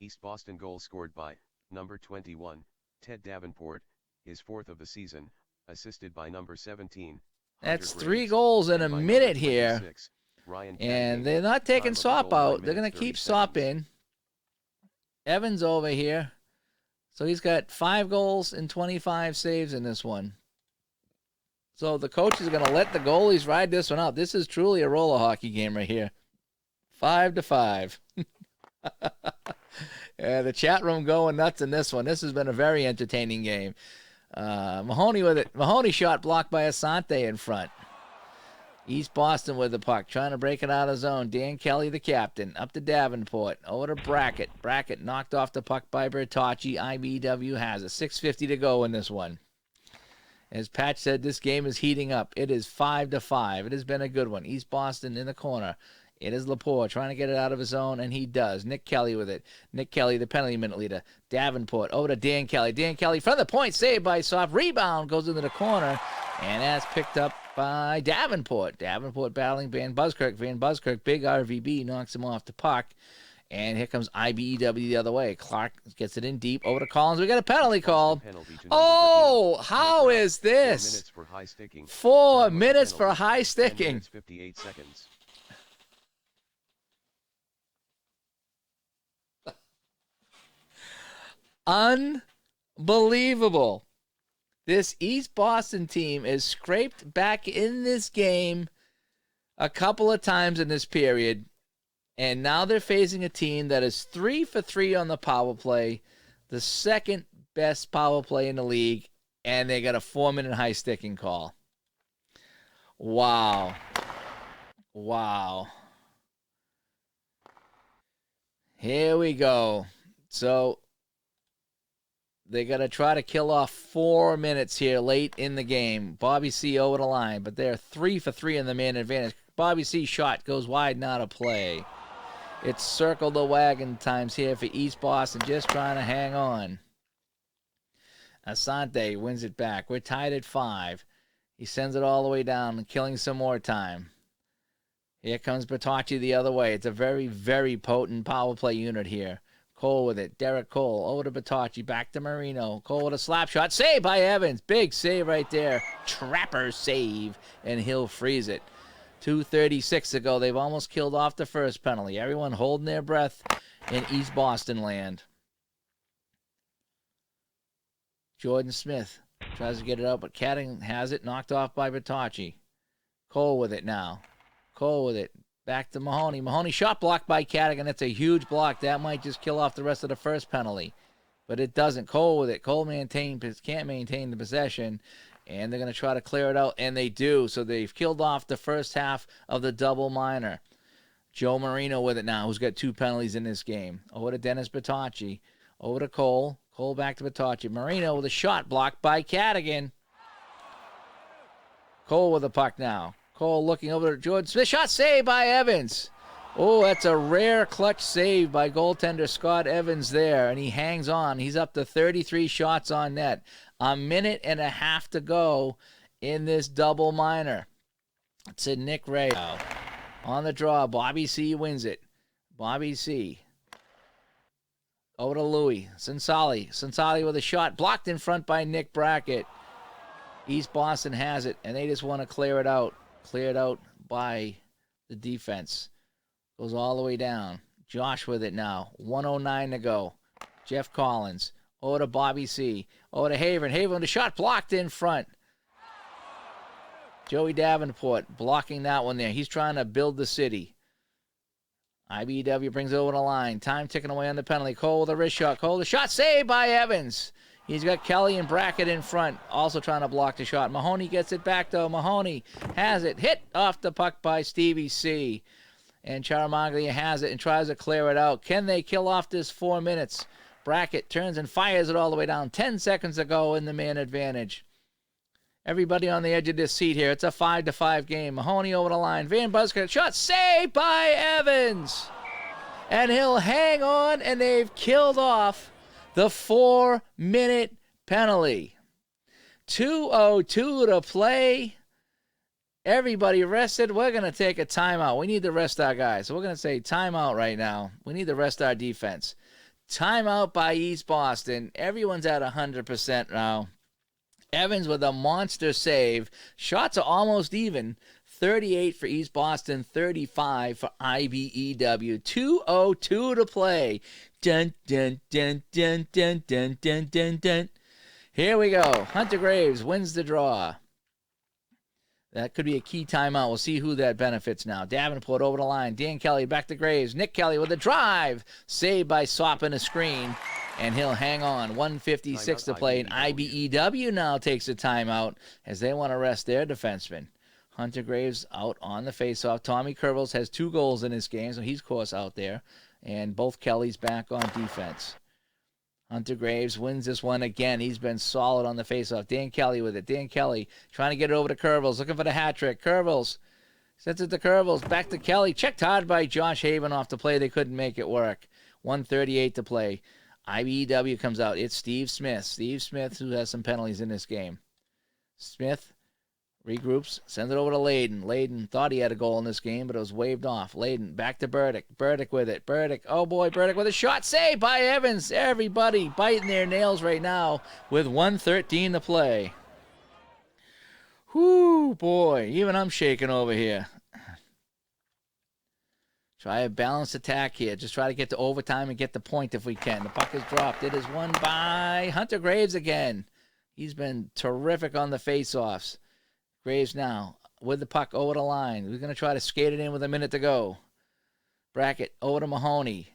East Boston goal scored by number 21, Ted Davenport, his 4th of the season, assisted by number 17. That's 3 goals in a minute here. And they're not taking Sop out. They're going to keep Sop in. Evans over here. So he's got 5 goals and 25 saves in this one. So the coach is going to let the goalies ride this one out. This is truly a roller hockey game right here. 5-5. The chat room going nuts in this one. This has been a very entertaining game. Mahoney with it. Mahoney shot blocked by Asante in front. East Boston with the puck, trying to break it out of zone. Dan Kelly, the captain, up to Davenport, over to Brackett. Brackett knocked off the puck by Bertocci. IBW has it. 6:50 to go in this one. As Patch said, this game is heating up. It is 5-5. It has been a good one. East Boston in the corner. It is Lepore trying to get it out of his zone, and he does. Nick Kelly with it. Nick Kelly, the penalty minute leader. Davenport over to Dan Kelly. Dan Kelly from the point, saved by Soft. Rebound goes into the corner, and that's picked up by Davenport. Davenport battling Van Buskirk. Van Buskirk, big RVB, knocks him off the puck. And here comes IBEW the other way. Clark gets it in deep over to Collins. We got a penalty call. Oh, how is this? 4 minutes for high sticking. 58 seconds. Unbelievable. This East Boston team is scraped back in this game a couple of times in this period, and now they're facing a team that is 3 for 3 on the power play, the second best power play in the league, and they got a 4-minute high sticking call. Wow. Wow. Here we go. So they got to try to kill off 4 minutes here late in the game. Bobby C over the line, but they're 3 for 3 in the man advantage. Bobby C shot goes wide, not a play. It's circle the wagon times here for East Boston, just trying to hang on. Asante wins it back. We're tied at 5. He sends it all the way down and killing some more time. Here comes Bertocci the other way. It's a very, very potent power play unit here. Cole with it. Derek Cole over to Bertocci. Back to Marino. Cole with a slap shot. Save by Evans. Big save right there. Trapper save. And he'll freeze it. 2:36 ago. They've almost killed off the first penalty. Everyone holding their breath in East Boston land. Jordan Smith tries to get it out, but Cadding has it. Knocked off by Bertocci. Cole with it now. Cole with it. Back to Mahoney. Mahoney shot blocked by Cadogan. That's a huge block. That might just kill off the rest of the first penalty. But it doesn't. Cole with it. Cole can't maintain the possession. And they're going to try to clear it out. And they do. So they've killed off the first half of the double minor. Joe Marino with it now, who's got 2 penalties in this game. Over to Dennis Bertocci. Over to Cole. Cole back to Bertocci. Marino with a shot blocked by Cadogan. Cole with the puck now. Cole looking over to Jordan Smith. Shot saved by Evans. Oh, that's a rare clutch save by goaltender Scott Evans there, and he hangs on. He's up to 33 shots on net. 1.5 minutes to go in this double minor. It's a Nick Ray. On the draw, Bobby C wins it. Bobby C. Over to Louis. Sensali. Sensali with a shot blocked in front by Nick Brackett. East Boston has it, and they just want to clear it out. Cleared out by the defense. Goes all the way down. Josh with it now. 1:09 to go. Jeff Collins. Over to Bobby C. Over to Haven. Haven with a shot blocked in front. Joey Davenport blocking that one there. He's trying to build the city. IBW brings it over the line. Time ticking away on the penalty. Cole with a wrist shot. Cole, the shot saved by Evans. He's got Kelly and Brackett in front, also trying to block the shot. Mahoney gets it back, though. Mahoney has it. Hit off the puck by Stevie C. And Charamaglia has it and tries to clear it out. Can they kill off this 4 minutes? Brackett turns and fires it all the way down. 10 seconds to go in the man advantage. Everybody on the edge of this seat here. It's a 5-5 game. Mahoney over the line. Van Buskirk, shot saved by Evans. And he'll hang on, and they've killed off the 4-minute penalty. 2:02 to play. Everybody rested. We're going to take a timeout. We need to rest our guys. So we're going to say timeout right now. We need to rest our defense. Timeout by East Boston. Everyone's at 100% now. Evans with a monster save. Shots are almost even. 38 for East Boston, 35 for IBEW. 2:02 to play. Dun, dun, dun, dun, dun, dun, dun, dun, dun. Here we go. Hunter Graves wins the draw. That could be a key timeout. We'll see who that benefits now. Davenport over the line. Dan Kelly back to Graves. Nick Kelly with a drive. Saved by Sop in a screen. And he'll hang on. 1:56 to play. And IBEW now takes a timeout as they want to rest their defenseman. Hunter Graves out on the faceoff. Tommy Curvels has 2 goals in this game, so he's, of course, out there. And both Kellys back on defense. Hunter Graves wins this one again. He's been solid on the faceoff. Dan Kelly with it. Dan Kelly trying to get it over to Curvels, looking for the hat trick. Curvels sends it to Curvels. Back to Kelly. Checked hard by Josh Haven off the play. They couldn't make it work. 1:38 to play. IBEW comes out. It's Steve Smith. Steve Smith, who has some penalties in this game. Smith regroups, sends it over to Layden. Layden thought he had a goal in this game, but it was waved off. Layden back to Burdick. Burdick with it. Burdick, oh boy, Burdick with a shot. Saved by Evans. Everybody biting their nails right now with 1:13 to play. Whoo, boy, even I'm shaking over here. Try a balanced attack here. Just try to get to overtime and get the point if we can. The puck is dropped. It is won by Hunter Graves again. He's been terrific on the faceoffs. Graves now with the puck over the line. We're going to try to skate it in with a minute to go. Brackett over to Mahoney.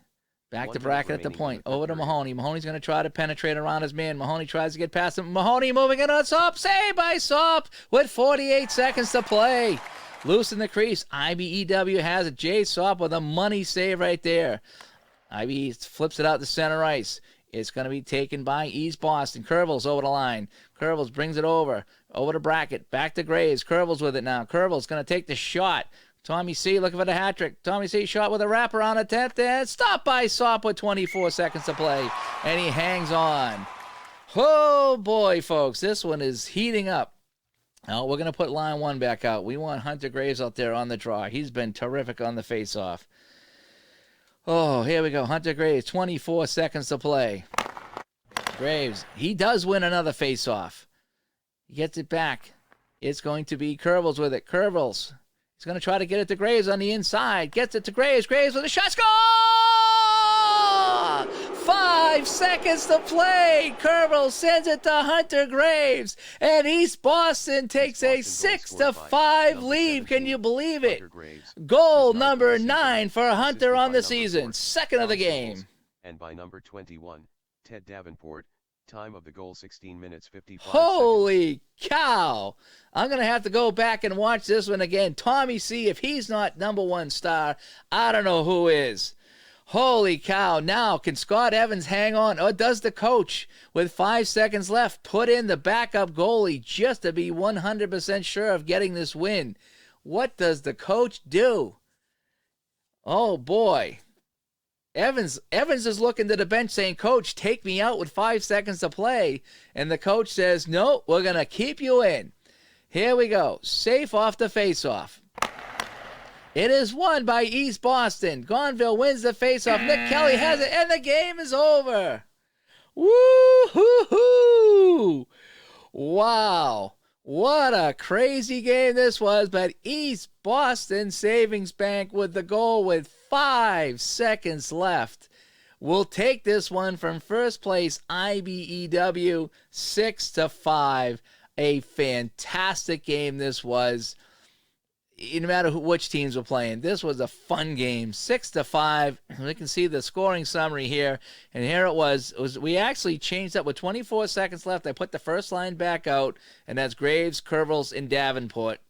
Back to Brackett at the point. Over to Mahoney. Mahoney's going to try to penetrate around his man. Mahoney tries to get past him. Mahoney moving it on Sop. Saved by Sop with 48 seconds to play. Loose in the crease. IBEW has it. Jay Sop with a money save right there. IBE flips it out to center ice. It's going to be taken by East Boston. Curvels over the line. Curvels brings it over to Brackett. Back to Graves. Curvels with it now. Curvels going to take the shot. Tommy C looking for the hat trick. Tommy C shot with a wraparound attempt and stopped by Sop with 24 seconds to play. And he hangs on. Oh boy, folks, this one is heating up. Now we're going to put line 1 back out. We want Hunter Graves out there on the draw. He's been terrific on the faceoff. Oh, here we go. Hunter Graves, 24 seconds to play. Graves, he does win another faceoff. He gets it back. It's going to be Curvels with it. Curvels. He's going to try to get it to Graves on the inside. Gets it to Graves. Graves with a shot. Score! 5 seconds to play. Curvels sends it to Hunter Graves. And East Boston takes a 6-5 lead. Can you believe it? Goal number 9 for Hunter on the season. Second of the game. And by number 21, Ted Davenport. Time of the goal 16 minutes 55 Holy cow. I'm going to have to go back and watch this one again. Tommy C, if he's not number 1 star, I don't know who is. Holy cow. Now, can Scott Evans hang on? Or does the coach, with 5 seconds left, put in the backup goalie just to be 100% sure of getting this win? What does the coach do? Oh, boy. Evans is looking to the bench saying, Coach, take me out with 5 seconds to play. And the coach says, no, we're going to keep you in. Here we go. Safe off the faceoff. It is won by East Boston. Gonville wins the faceoff. Nick Kelly has it, and the game is over. Woo-hoo-hoo! Wow. What a crazy game this was, but East Boston Savings Bank with the goal with 5 seconds left will take this one from first place IBEW 6-5. A fantastic game this was. No matter which teams were playing, this was a fun game. 6-5. We can see the scoring summary here, and here it was. We actually changed up with 24 seconds left. I put the first line back out, and that's Graves, Curvels, and Davenport.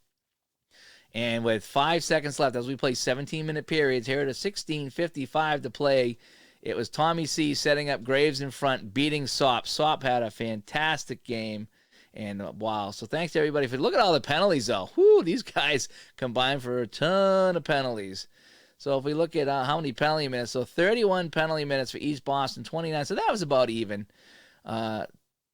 And with 5 seconds left, as we play 17-minute periods, here at a 16:55 to play, it was Tommy C setting up Graves in front, beating Sop. Sop had a fantastic game. And wow, so thanks to everybody for look at all the penalties though. Whoo, these guys combined for a ton of penalties. So if we look at how many penalty minutes, so 31 penalty minutes for East Boston, 29. So that was about even. That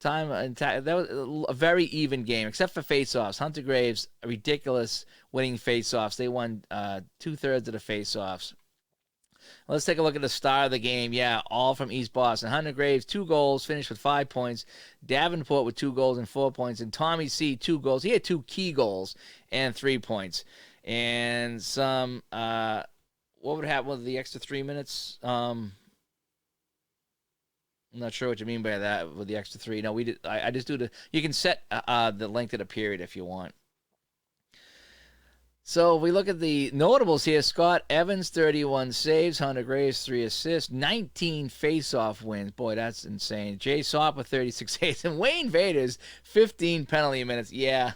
was a very even game, except for faceoffs. Hunter Graves, a ridiculous winning faceoffs. They won 2/3 of the faceoffs. Let's take a look at the star of the game. Yeah, all from East Boston. Hunter Graves, 2 goals, finished with 5 points. Davenport with 2 goals and 4 points. And Tommy C, 2 goals. He had 2 key goals and 3 points. And some, what would happen with the extra 3 minutes? I'm not sure what you mean by that with the extra 3. No, we did. I just do you can set the length of the period if you want. So if we look at the notables here, Scott Evans, 31 saves, Hunter Graves, 3 assists, 19 face-off wins. Boy, that's insane. Jay Sop with 36 saves, and Wayne Vaders, 15 penalty minutes. Yeah,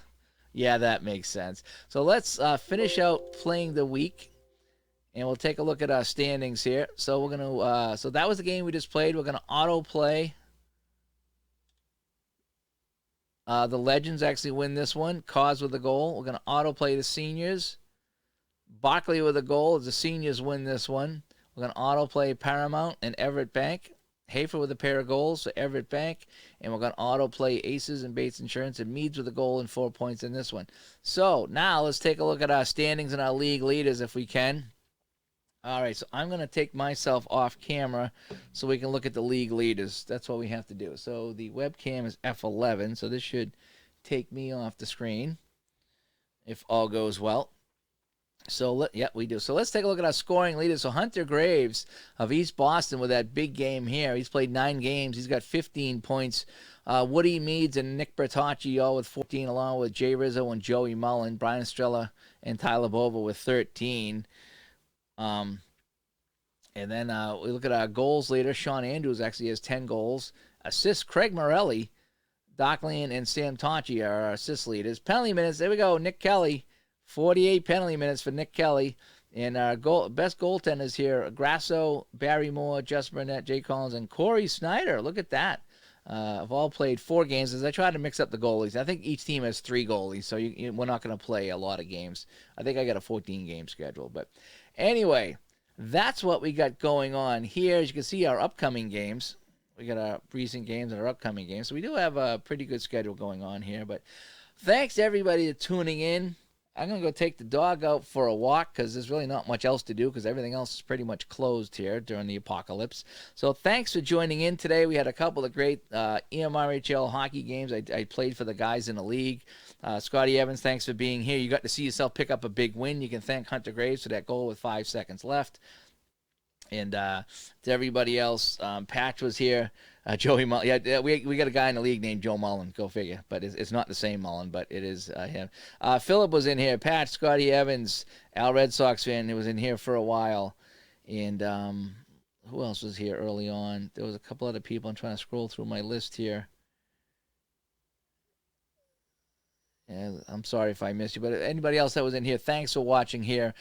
Yeah, that makes sense. So let's finish out playing the week, and we'll take a look at our standings here. So we're gonna. So that was the game we just played. We're gonna auto play. The Legends actually win this one. Cause with a goal. We're gonna auto play the Seniors. Barkley with a goal. The Seniors win this one. We're gonna auto play Paramount and Everett Bank. Hafer with a pair of goals for Everett Bank, and we're going to auto play Aces and Bates Insurance, and Meads with a goal and 4 points in this one. So now let's take a look at our standings and our league leaders if we can. All right, so I'm going to take myself off camera so we can look at the league leaders. That's what we have to do. So the webcam is F11, so this should take me off the screen if all goes well. So, yeah, we do. So let's take a look at our scoring leaders. So Hunter Graves of East Boston with that big game here. He's played 9 games. He's got 15 points. Woody Meads and Nick Bertocci all with 14, along with Jay Rizzo and Joey Mullen. Brian Estrella and Tyler Bova with 13. And then we look at our goals leader. Sean Andrews actually has 10 goals. Assists, Craig Morelli, Doc Land, and Sam Tonchi are our assist leaders. Penalty minutes, there we go. Nick Kelly. 48 penalty minutes for Nick Kelly. And our best goaltenders here, Grasso, Barry Moore, Just Burnett, Jay Collins, and Corey Snyder. Look at that. Have all played 4 games. As I try to mix up the goalies, I think each team has 3 goalies, so we're not going to play a lot of games. I think I got a 14-game schedule. But anyway, that's what we got going on here. As you can see, our upcoming games. We got our recent games and our upcoming games. So we do have a pretty good schedule going on here. But thanks to everybody for tuning in. I'm going to go take the dog out for a walk because there's really not much else to do because everything else is pretty much closed here during the apocalypse. So thanks for joining in today. We had a couple of great EMRHL hockey games. I played for the guys in the league. Scotty Evans, thanks for being here. You got to see yourself pick up a big win. You can thank Hunter Graves for that goal with 5 seconds left. And to everybody else, Patch was here. Joey Mullen. Yeah, we got a guy in the league named Joe Mullen. Go figure. But it's not the same Mullen, but it is him. Philip was in here. Patch, Scotty Evans, Al Red Sox fan, who was in here for a while. And who else was here early on? There was a couple other people. I'm trying to scroll through my list here. And I'm sorry if I missed you, but anybody else that was in here, thanks for watching here.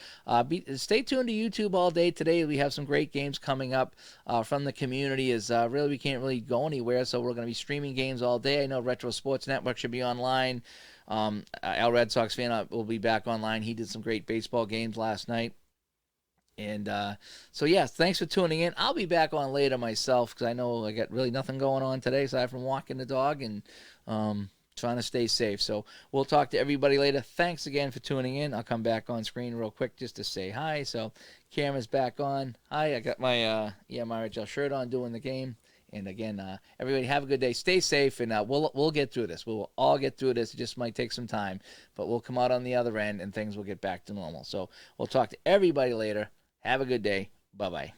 Stay tuned to YouTube all day today. We have some great games coming up from the community. Really, we can't really go anywhere, so we're going to be streaming games all day. I know Retro Sports Network should be online. Al Red Sox fan will be back online. He did some great baseball games last night. And so, yes, thanks for tuning in. I'll be back on later myself because I know I got really nothing going on today aside from walking the dog and trying to stay safe. So we'll talk to everybody later. Thanks again for tuning in. I'll come back on screen real quick just to say hi. So camera's back on. Hi, I got my EMRHL shirt on doing the game. And again, everybody have a good day. Stay safe, and we'll get through this. We will all get through this. It just might take some time, but we'll come out on the other end, and things will get back to normal. So we'll talk to everybody later. Have a good day. Bye-bye.